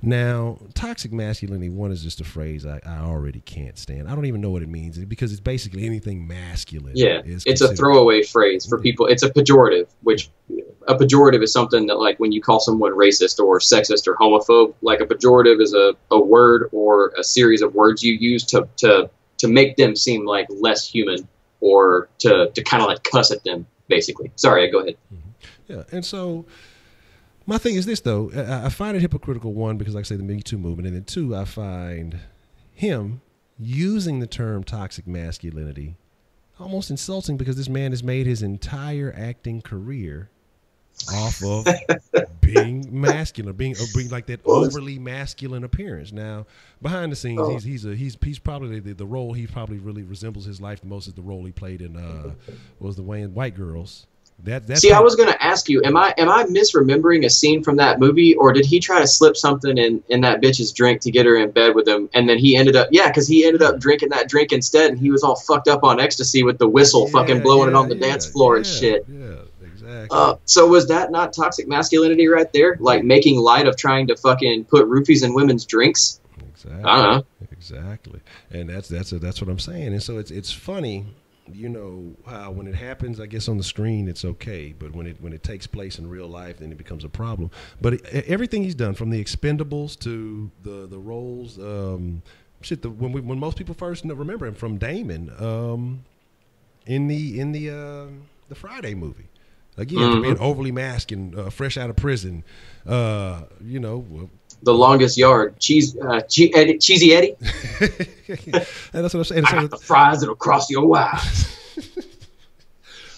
Now, toxic masculinity, one, is just a phrase I already can't stand. I don't even know what it means, because it's basically anything masculine. Yeah, it's a throwaway phrase for people. It's a pejorative, which a pejorative is something that, like, when you call someone racist or sexist or homophobe, like a pejorative is a word or a series of words you use to make them seem like less human, or to kind of like cuss at them, basically. Sorry, go ahead. Mm-hmm. Yeah, and so my thing is this, though. I find it hypocritical, one, because, like I say, the Me Too movement, and then two, I find him using the term toxic masculinity almost insulting, because this man has made his entire acting career off of being masculine, being like that overly masculine appearance. Now, behind the scenes, he's probably the role he probably really resembles his life the most is the role he played in was the Wayne White Girls. See, I was going to ask you, am I misremembering a scene from that movie, or did he try to slip something in that bitch's drink to get her in bed with him, and then he ended up drinking that drink instead, and he was all fucked up on ecstasy with the whistle fucking blowing it on the dance floor and shit. Yeah, exactly. So was that not toxic masculinity right there? Like making light of trying to fucking put roofies in women's drinks? Exactly. I don't know. Exactly. And that's what I'm saying. And so it's funny, how when it happens, I guess on the screen it's okay, but when it takes place in real life, then it becomes a problem. But everything he's done, from the Expendables to the roles, when most people first remember him from Damon, in the Friday movie. Again, for being overly masked and fresh out of prison, the longest yard, Cheesy Eddie. And that's what I'm saying. I got the fries that'll cross your wires.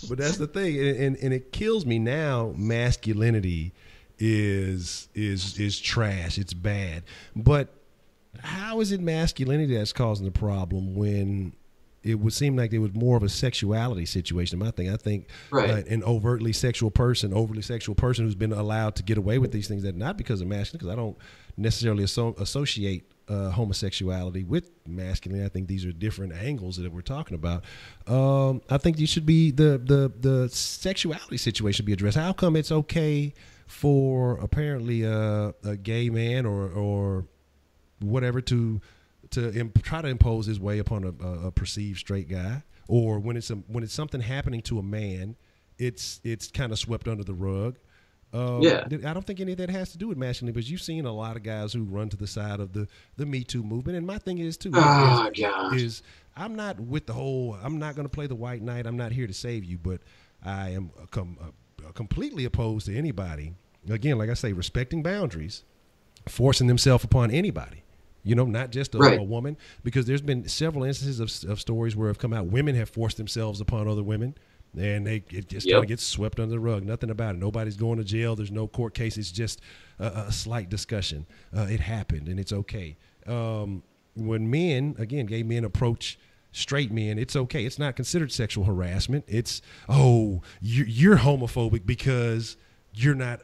But that's the thing, and it kills me now. Masculinity is trash. It's bad. But how is it masculinity that's causing the problem when it would seem like it was more of a sexuality situation? I think right. An overly sexual person who's been allowed to get away with these things, that not because of masculinity, because I don't necessarily associate homosexuality with masculinity. I think these are different angles that we're talking about. I think you should be the sexuality situation should be addressed. How come it's okay for apparently a gay man or whatever to try to impose his way upon a perceived straight guy, or when it's something happening to a man, it's kind of swept under the rug. I don't think any of that has to do with masculinity, but you've seen a lot of guys who run to the side of the Me Too movement, and my thing is too. Is I'm not with the whole. I'm not going to play the white knight. I'm not here to save you, but I am completely opposed to anybody. Again, like I say, respecting boundaries, forcing themselves upon anybody. Not just a woman, because there's been several instances of stories where have come out women have forced themselves upon other women, and it just kind of gets swept under the rug. Nothing about it. Nobody's going to jail. There's no court case. It's just a slight discussion. It happened, and it's okay. When men, again, gay men approach straight men, it's okay. It's not considered sexual harassment. It's, you're homophobic because you're not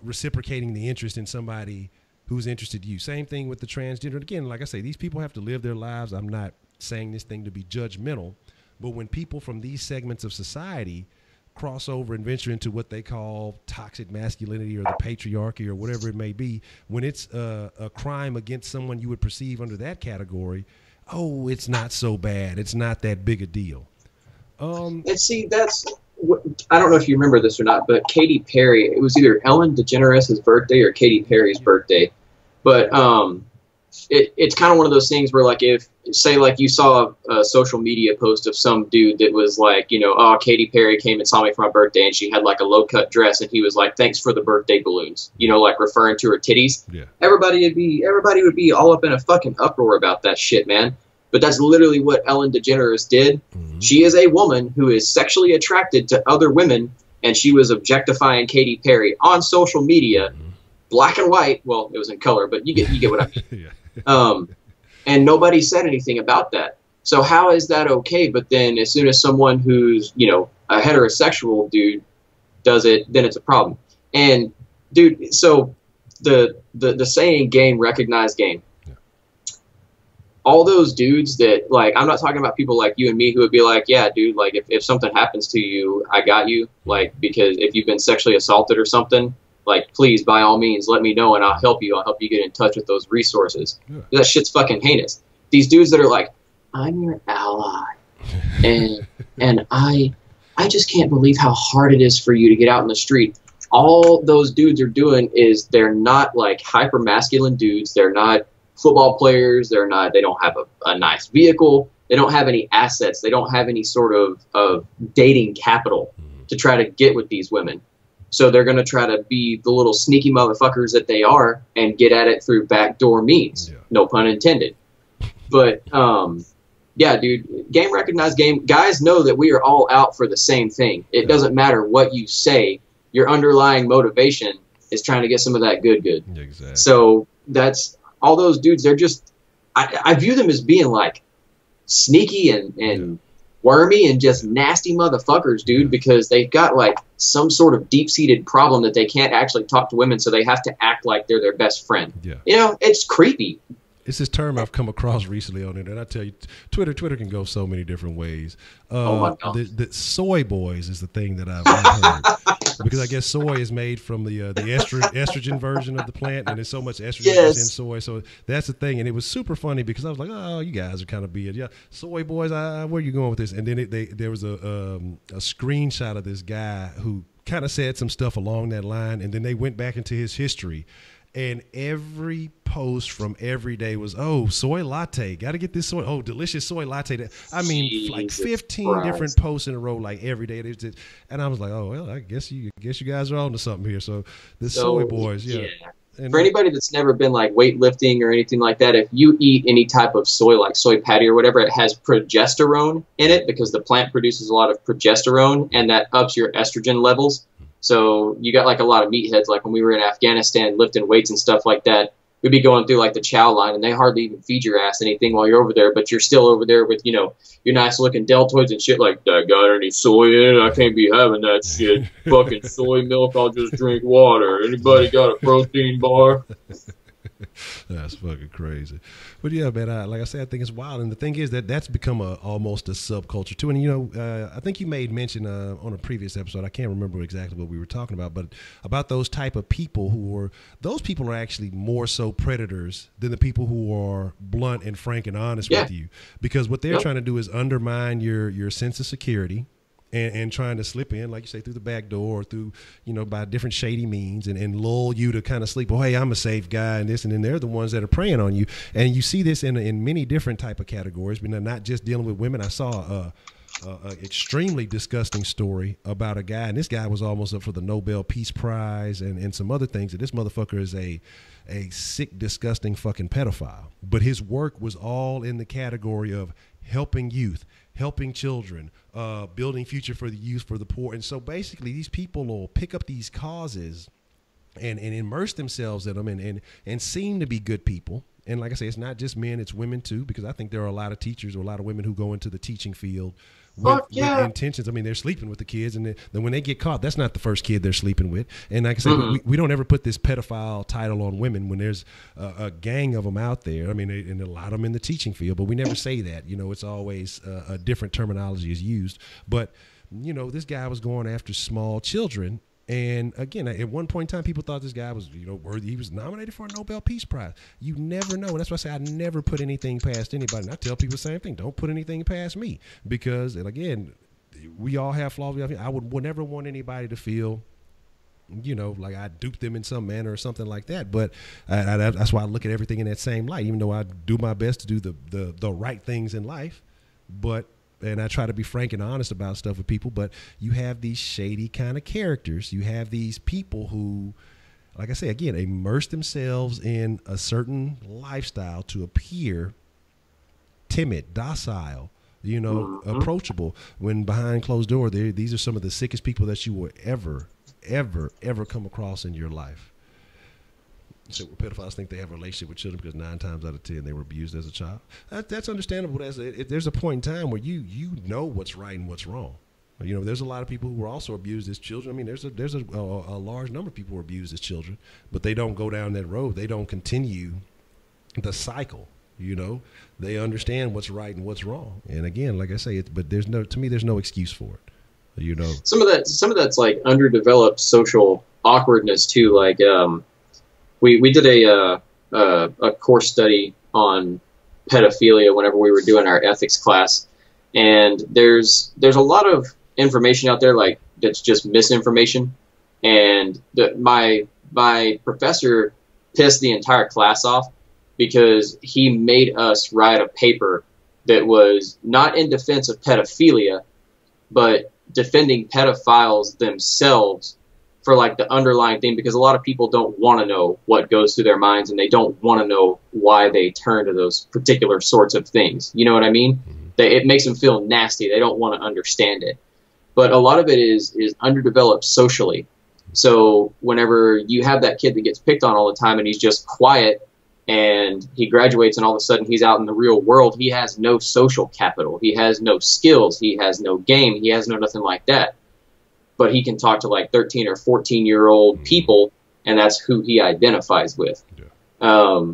reciprocating the interest in somebody who's interested in you. Same thing with the transgender. Again, like I say, these people have to live their lives. I'm not saying this thing to be judgmental, but when people from these segments of society cross over and venture into what they call toxic masculinity or the patriarchy or whatever it may be, when it's a crime against someone you would perceive under that category, oh, it's not so bad. It's not that big a deal. And see, that's I don't know if you remember this or not, but Katy Perry, it was either Ellen DeGeneres' birthday or Katy Perry's birthday, but it's kind of one of those things where, like, if, say, like, you saw a social media post of some dude that was like, you know, oh, Katy Perry came and saw me for my birthday, and she had, like, a low-cut dress, and he was like, thanks for the birthday balloons, you know, like, referring to her titties. Yeah. Everybody would be all up in a fucking uproar about that shit, man. But that's literally what Ellen DeGeneres did. Mm-hmm. She is a woman who is sexually attracted to other women, and she was objectifying Katy Perry on social media, black and white. Well, it was in color, but you get what I mean. Yeah. And nobody said anything about that. So how is that okay? But then as soon as someone who's, you know, a heterosexual dude does it, then it's a problem. And dude, so the saying game, recognize game. All those dudes that, like, I'm not talking about people like you and me who would be like, yeah, dude, like, if something happens to you, I got you. Like, because if you've been sexually assaulted or something, like, please, by all means, let me know and I'll help you. I'll help you get in touch with those resources. Yeah. That shit's fucking heinous. These dudes that are like, I'm your ally. And I just can't believe how hard it is for you to get out in the street. All those dudes are doing is they're not, like, hyper masculine dudes. They're not football players. They don't have a nice vehicle. They don't have any assets. They don't have any sort of dating capital to try to get with these women. So they're going to try to be the little sneaky motherfuckers that they are and get at it through backdoor means. Yeah. No pun intended. But, yeah, dude, game recognized game. Guys know that we are all out for the same thing. It doesn't matter what you say. Your underlying motivation is trying to get some of that good. Exactly. So that's all those dudes. They're just, I view them as being like sneaky and wormy and just nasty motherfuckers, dude, because they've got like some sort of deep-seated problem that they can't actually talk to women, so they have to act like they're their best friend. Yeah. You know, it's creepy. It's this term I've come across recently on it, and I tell you, Twitter can go so many different ways. Oh my God. The soy boys is the thing that I've heard, because I guess soy is made from the estrogen version of the plant, and there's so much estrogen that's in soy, so that's the thing. And it was super funny because I was like, oh, you guys are kind of being, yeah, soy boys. Where are you going with this? And then there was a screenshot of this guy who kind of said some stuff along that line, and then they went back into his history. And every post from every day was, oh, soy latte. Got to get this soy. Oh, delicious soy latte. I mean, Jesus like 15 Christ. Different posts in a row, like every day. And I was like, oh, well, I guess you guys are on to something here. So the soy boys, yeah. And for anybody that's never been like weightlifting or anything like that, if you eat any type of soy, like soy patty or whatever, it has progesterone in it because the plant produces a lot of progesterone, and that ups your estrogen levels. So you got like a lot of meatheads, like when we were in Afghanistan lifting weights and stuff like that, we'd be going through like the chow line and they hardly even feed your ass anything while you're over there, but you're still over there with, you know, your nice looking deltoids and shit like, I got any soy in it? I can't be having that shit. Fucking soy milk, I'll just drink water. Anybody got a protein bar? That's fucking crazy. But yeah, man, like I said, I think it's wild. And the thing is that's become almost a subculture too. And, you know, I think you made mention on a previous episode, I can't remember exactly what we were talking about, but about those type of people those people are actually more so predators than the people who are blunt and frank and honest with you. Because what they're trying to do is undermine your sense of security. And trying to slip in, like you say, through the back door or through, you know, by different shady means and lull you to kind of sleep. Oh, hey, I'm a safe guy and this. And then they're the ones that are preying on you. And you see this in many different type of categories, but not just dealing with women. I saw a extremely disgusting story about a guy. And this guy was almost up for the Nobel Peace Prize and some other things. That this motherfucker is a sick, disgusting fucking pedophile. But his work was all in the category of helping youth, helping children, building future for the youth, for the poor. And so basically these people will pick up these causes and immerse themselves in them and seem to be good people And like I say, it's not just men, it's women too, because I think there are a lot of teachers or a lot of women who go into the teaching field with intentions. I mean, they're sleeping with the kids, and then when they get caught, that's not the first kid they're sleeping with. And like I said, we don't ever put this pedophile title on women when there's a gang of them out there. I mean, and a lot of them in the teaching field, but we never say that. You know, it's always a different terminology is used. But, you know, this guy was going after small children. And again, at one point in time, people thought this guy was, you know, worthy. He was nominated for a Nobel Peace Prize. You never know. And that's why I say I never put anything past anybody. And I tell people the same thing. Don't put anything past me. Because, and again, we all have flaws. I would never want anybody to feel, you know, like I duped them in some manner or something like that. But that's why I look at everything in that same light, even though I do my best to do the right things in life. And I try to be frank and honest about stuff with people, but you have these shady kind of characters. You have these people who, like I say, again, immerse themselves in a certain lifestyle to appear timid, docile, you know, approachable, when behind closed door, these are some of the sickest people that you will ever come across in your life. So pedophiles think they have a relationship with children because 9 times out of 10 they were abused as a child. That's understandable. There's a point in time where you know what's right and what's wrong. You know, there's a lot of people who were also abused as children. I mean, there's a large number of people who were abused as children, but they don't go down that road. They don't continue the cycle. You know, they understand what's right and what's wrong. And again, like I say, but there's no excuse for it. You know, some of that's like underdeveloped social awkwardness too. Like, we did a course study on pedophilia whenever we were doing our ethics class, and there's a lot of information out there like that's just misinformation, and my professor pissed the entire class off because he made us write a paper that was not in defense of pedophilia, but defending pedophiles themselves for like the underlying thing, because a lot of people don't want to know what goes through their minds, and they don't want to know why they turn to those particular sorts of things. You know what I mean? It makes them feel nasty. They don't want to understand it. But a lot of it is underdeveloped socially. So whenever you have that kid that gets picked on all the time and he's just quiet and he graduates and all of a sudden he's out in the real world, he has no social capital. He has no skills. He has no game. He has no nothing like that. But he can talk to like 13 or 14-year-old people, and that's who he identifies with. Yeah.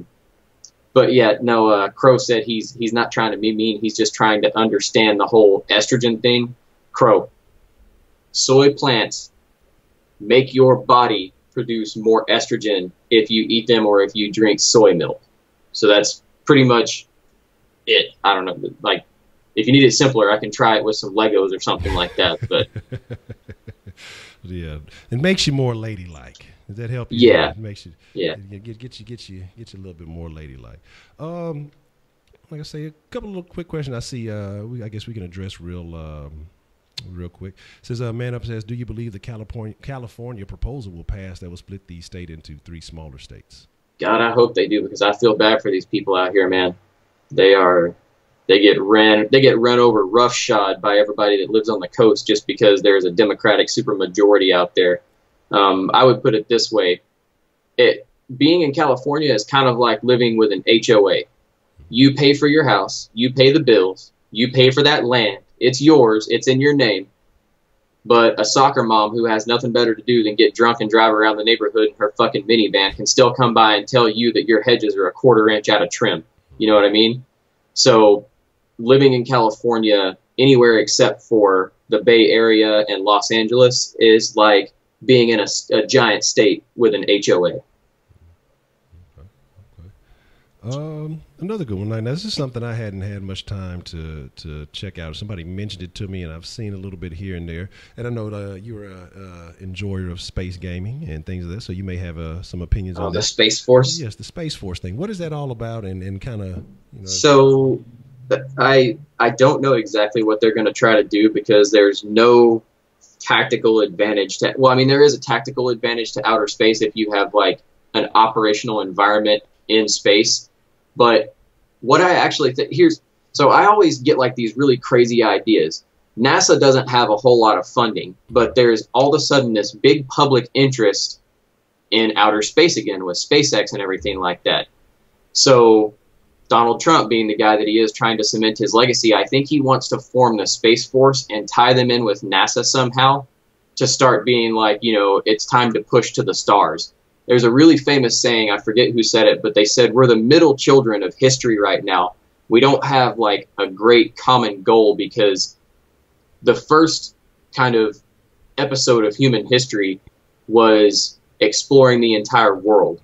But yeah, no, Crow said he's not trying to be mean. He's just trying to understand the whole estrogen thing. Crow, soy plants make your body produce more estrogen if you eat them or if you drink soy milk. So that's pretty much it. I don't know, like, if you need it simpler, I can try it with some Legos or something like that. But yeah, it makes you more ladylike. Does that help you? Yeah, it makes you. Yeah, get you a little bit more ladylike. Like I say, a couple of little quick questions. I see. I guess we can address real quick. It says, Man Up says, do you believe the California proposal will pass that will split the state into 3 smaller states? God, I hope they do, because I feel bad for these people out here, man. They get run over roughshod by everybody that lives on the coast just because there's a Democratic supermajority out there. I would put it this way. Being in California is kind of like living with an HOA. You pay for your house. You pay the bills. You pay for that land. It's yours. It's in your name. But a soccer mom who has nothing better to do than get drunk and drive around the neighborhood in her fucking minivan can still come by and tell you that your hedges are a 1/4 inch out of trim. You know what I mean? So living in California, anywhere except for the Bay Area and Los Angeles, is like being in a giant state with an HOA. Another good one. Now, this is something I hadn't had much time to check out. Somebody mentioned it to me, and I've seen a little bit here and there. And I know you're a enjoyer of space gaming and things like that, so you may have some opinions on the that. Space Force? Yes, the Space Force thing. What is that all about? And kind of, you know. So I don't know exactly what they're going to try to do, because there's no tactical advantage to. Well, I mean, there is a tactical advantage to outer space if you have like an operational environment in space. But what I actually think so I always get like these really crazy ideas. NASA doesn't have a whole lot of funding, but there's all of a sudden this big public interest in outer space again with SpaceX and everything like that. So Donald Trump, being the guy that he is, trying to cement his legacy, I think he wants to form the Space Force and tie them in with NASA somehow to start being like, it's time to push to the stars. There's a really famous saying, I forget who said it, but they said, we're the middle children of history right now. We don't have like a great common goal, because the first kind of episode of human history was exploring the entire world.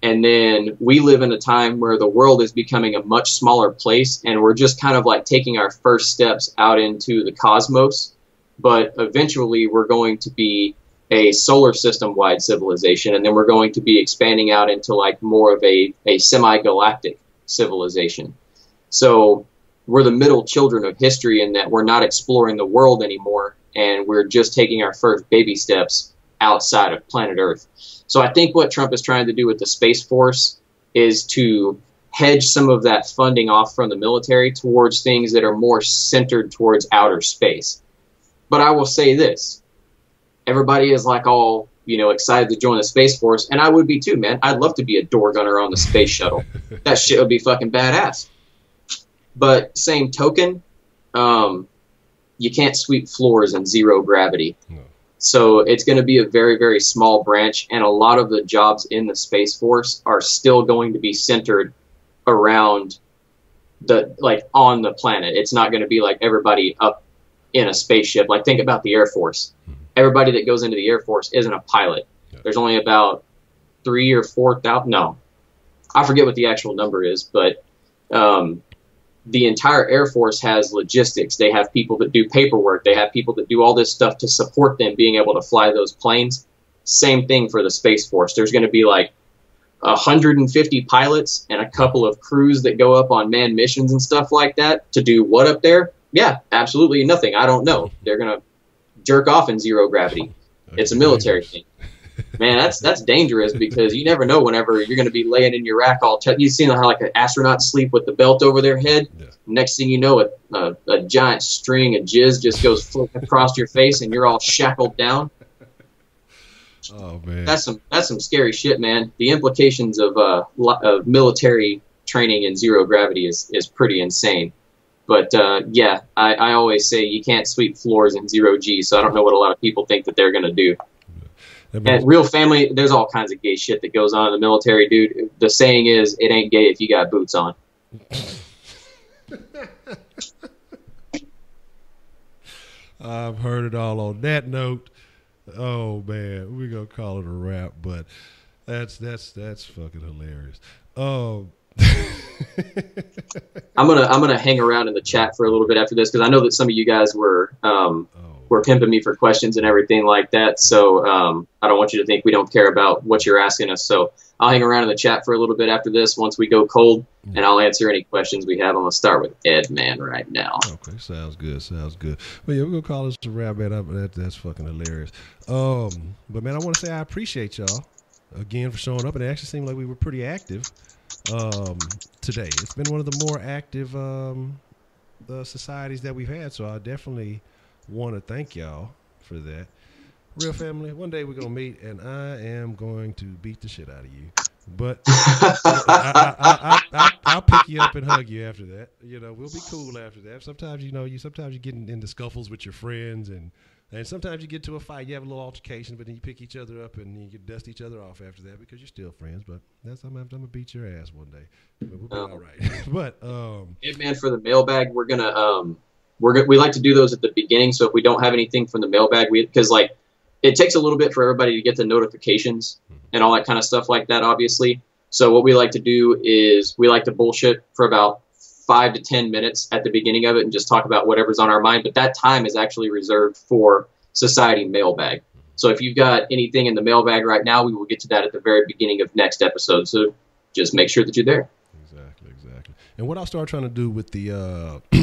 And then we live in a time where the world is becoming a much smaller place, and we're just kind of like taking our first steps out into the cosmos. But eventually we're going to be a solar system wide civilization, and then we're going to be expanding out into like more of a semi-galactic civilization. So we're the middle children of history in that we're not exploring the world anymore, and we're just taking our first baby steps outside of planet Earth. So I think what Trump is trying to do with the Space Force is to hedge some of that funding off from the military towards things that are more centered towards outer space. But I will say this. Everybody is like all, excited to join the Space Force, and I would be too, man. I'd love to be a door gunner on the space shuttle. That shit would be fucking badass. But same token, you can't sweep floors in zero gravity. No. So it's going to be a very, very small branch, and a lot of the jobs in the Space Force are still going to be centered around on the planet. It's not going to be like everybody up in a spaceship. Like, think about the Air Force. Everybody that goes into the Air Force isn't a pilot. Yeah. There's only about 3,000 or 4,000. No, I forget what the actual number is, but the entire Air Force has logistics. They have people that do paperwork. They have people that do all this stuff to support them being able to fly those planes. Same thing for the Space Force. There's going to be like 150 pilots and a couple of crews that go up on manned missions and stuff like that to do what up there? Yeah, absolutely nothing. I don't know. They're going to jerk off in zero gravity. It's a military thing. Man, that's dangerous, because you never know whenever you're going to be laying in your rack all you've seen how like an astronaut sleep with the belt over their head. Yeah. Next thing you know, a giant string of jizz just goes flipping across your face, and you're all shackled down. Oh man, that's some scary shit, man. The implications of military training in zero gravity is pretty insane. But yeah, I always say you can't sweep floors in zero G, so I don't know what a lot of people think that they're going to do. And real family, there's all kinds of gay shit that goes on in the military, dude. The saying is, it ain't gay if you got boots on. I've heard it all. On that note, oh man, we're gonna call it a wrap, but that's fucking hilarious. I'm gonna hang around in the chat for a little bit after this, because I know that some of you guys were pimping me for questions and everything like that. So I don't want you to think we don't care about what you're asking us. So I'll hang around in the chat for a little bit after this once we go cold, and I'll answer any questions we have. I'm gonna start with Ed Man right now. Okay, sounds good. Well, yeah, we're gonna call this a wrap, man. That's fucking hilarious. But man, I want to say I appreciate y'all again for showing up, and it actually seemed like we were pretty active today. It's been one of the more active societies that we've had, so I definitely want to thank y'all for that. Real family, one day we're going to meet, and I am going to beat the shit out of you. But I'll pick you up and hug you after that. We'll be cool after that. Sometimes, sometimes you get into scuffles with your friends, and sometimes you get to a fight. You have a little altercation, but then you pick each other up and you dust each other off after that, because you're still friends. But I'm going to beat your ass one day. But we'll be all right. But hey, man, for the mailbag, we're gonna we like to do those at the beginning. So if we don't have anything from the mailbag, because it takes a little bit for everybody to get the notifications and all that kind of stuff like that, obviously. So what we like to do is we like to bullshit for about 5 to 10 minutes at the beginning of it and just talk about whatever's on our mind. But that time is actually reserved for Society Mailbag. So if you've got anything in the mailbag right now, we will get to that at the very beginning of next episode. So just make sure that you're there. Exactly. And what I'll start trying to do with the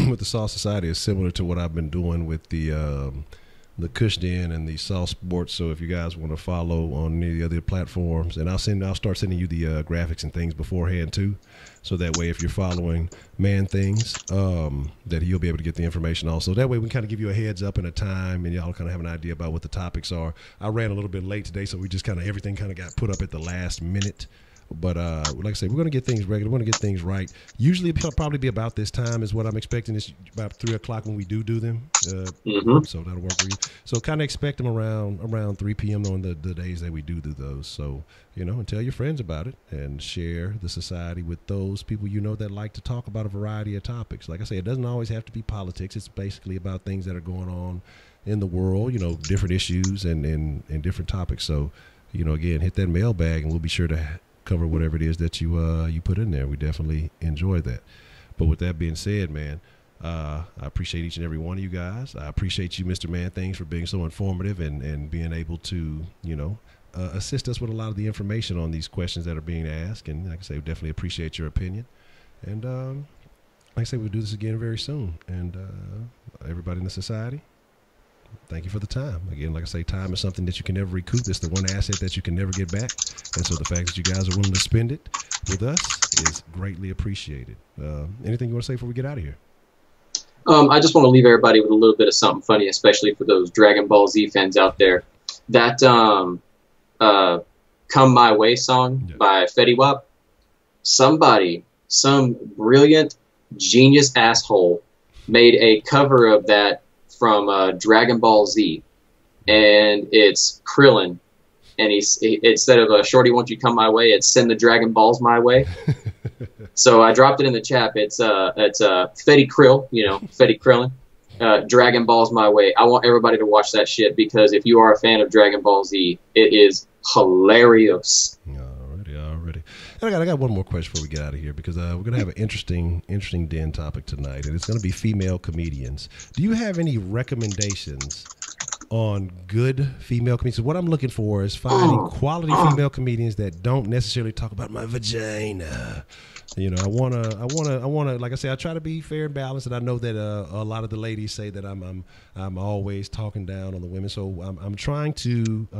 with the Saw Society is similar to what I've been doing with the Kush Den and the Saw Sports. So if you guys want to follow on any of the other platforms, and I'll start sending you the graphics and things beforehand too. So that way, if you're following Man Things, that you'll be able to get the information also. That way, we can kind of give you a heads up and a time, and y'all kind of have an idea about what the topics are. I ran a little bit late today, so we just everything kind of got put up at the last minute. But like I said, we're going to get things regular. We're going to get things right. Usually it'll probably be about this time is what I'm expecting. It's about 3 o'clock when we do them. So that'll work for you. So kind of expect them around 3 p.m. on the days that we do those. So, and tell your friends about it and share the society with those people that like to talk about a variety of topics. Like I say, it doesn't always have to be politics. It's basically about things that are going on in the world, different issues and different topics. So, again, hit that mailbag and we'll be sure to cover whatever it is that you put in there. We definitely enjoy that. But with that being said, man, I appreciate each and every one of you guys. I appreciate you, Mr. Man Things, for being so informative and being able to, assist us with a lot of the information on these questions that are being asked. And like I say, we definitely appreciate your opinion. And like I say, we'll do this again very soon. And everybody in the society, thank you for the time. Again, like I say, time is something that you can never recoup. It's the one asset that you can never get back. And so the fact that you guys are willing to spend it with us is greatly appreciated. Anything you want to say before we get out of here? I just want to leave everybody with a little bit of something funny, especially for those Dragon Ball Z fans out there. That Come My Way song by Fetty Wap, some brilliant genius asshole made a cover of that from Dragon Ball Z, and it's Krillin, and he's instead of "Shorty, won't you come my way?" it's "Send the Dragon Balls my way." So I dropped it in the chat. It's Fetty Krill, Fetty Krillin, Dragon Balls my way. I want everybody to watch that shit because if you are a fan of Dragon Ball Z, it is hilarious. Already. And I got one more question before we get out of here because we're going to have an interesting den topic tonight, and it's going to be female comedians. Do you have any recommendations on good female comedians? What I'm looking for is finding quality female comedians that don't necessarily talk about my vagina. I wanna. Like I say, I try to be fair and balanced, and I know that a lot of the ladies say that I'm always talking down on the women. So I'm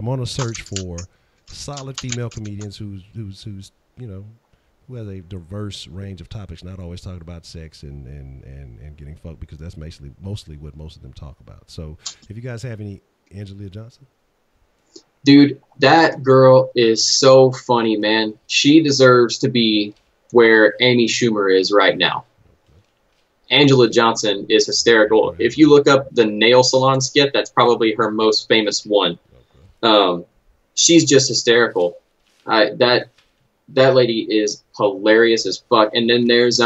on a search for solid female comedians who has a diverse range of topics, not always talking about sex and getting fucked, because that's mostly what most of them talk about. So if you guys have any, Angelia Johnson? Dude, that girl is so funny, man. She deserves to be where Amy Schumer is right now. Angela Johnson is hysterical. Okay. If you look up the nail salon skit, that's probably her most famous one. Okay. She's just hysterical. That lady is hilarious as fuck. And then there's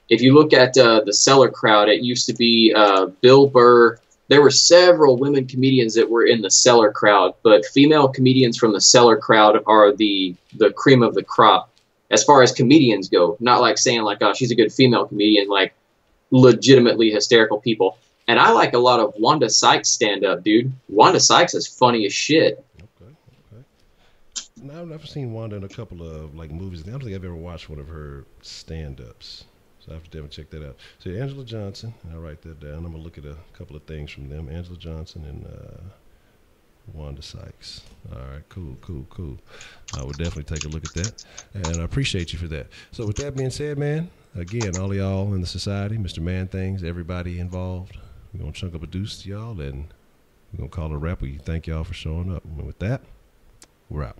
if you look at the Cellar Crowd, it used to be Bill Burr. There were several women comedians that were in the Cellar Crowd, but female comedians from the Cellar Crowd are the cream of the crop as far as comedians go. Not like saying like, oh, she's a good female comedian, like legitimately hysterical people. And I like a lot of Wanda Sykes stand-up, dude. Wanda Sykes is funny as shit. Now, I've never seen Wanda in a couple of movies. I don't think I've ever watched one of her stand-ups, so I have to definitely check that out. So Angela Johnson, I'll write that down. I'm gonna look at a couple of things from them. Angela Johnson and Wanda Sykes. All right, cool. I will definitely take a look at that, and I appreciate you for that. So with that being said, man, again, all of y'all in the society, Mr. Man Things, everybody involved, we're gonna chunk up a deuce to y'all, and we're gonna call it a wrap. We thank y'all for showing up. And with that, we're out.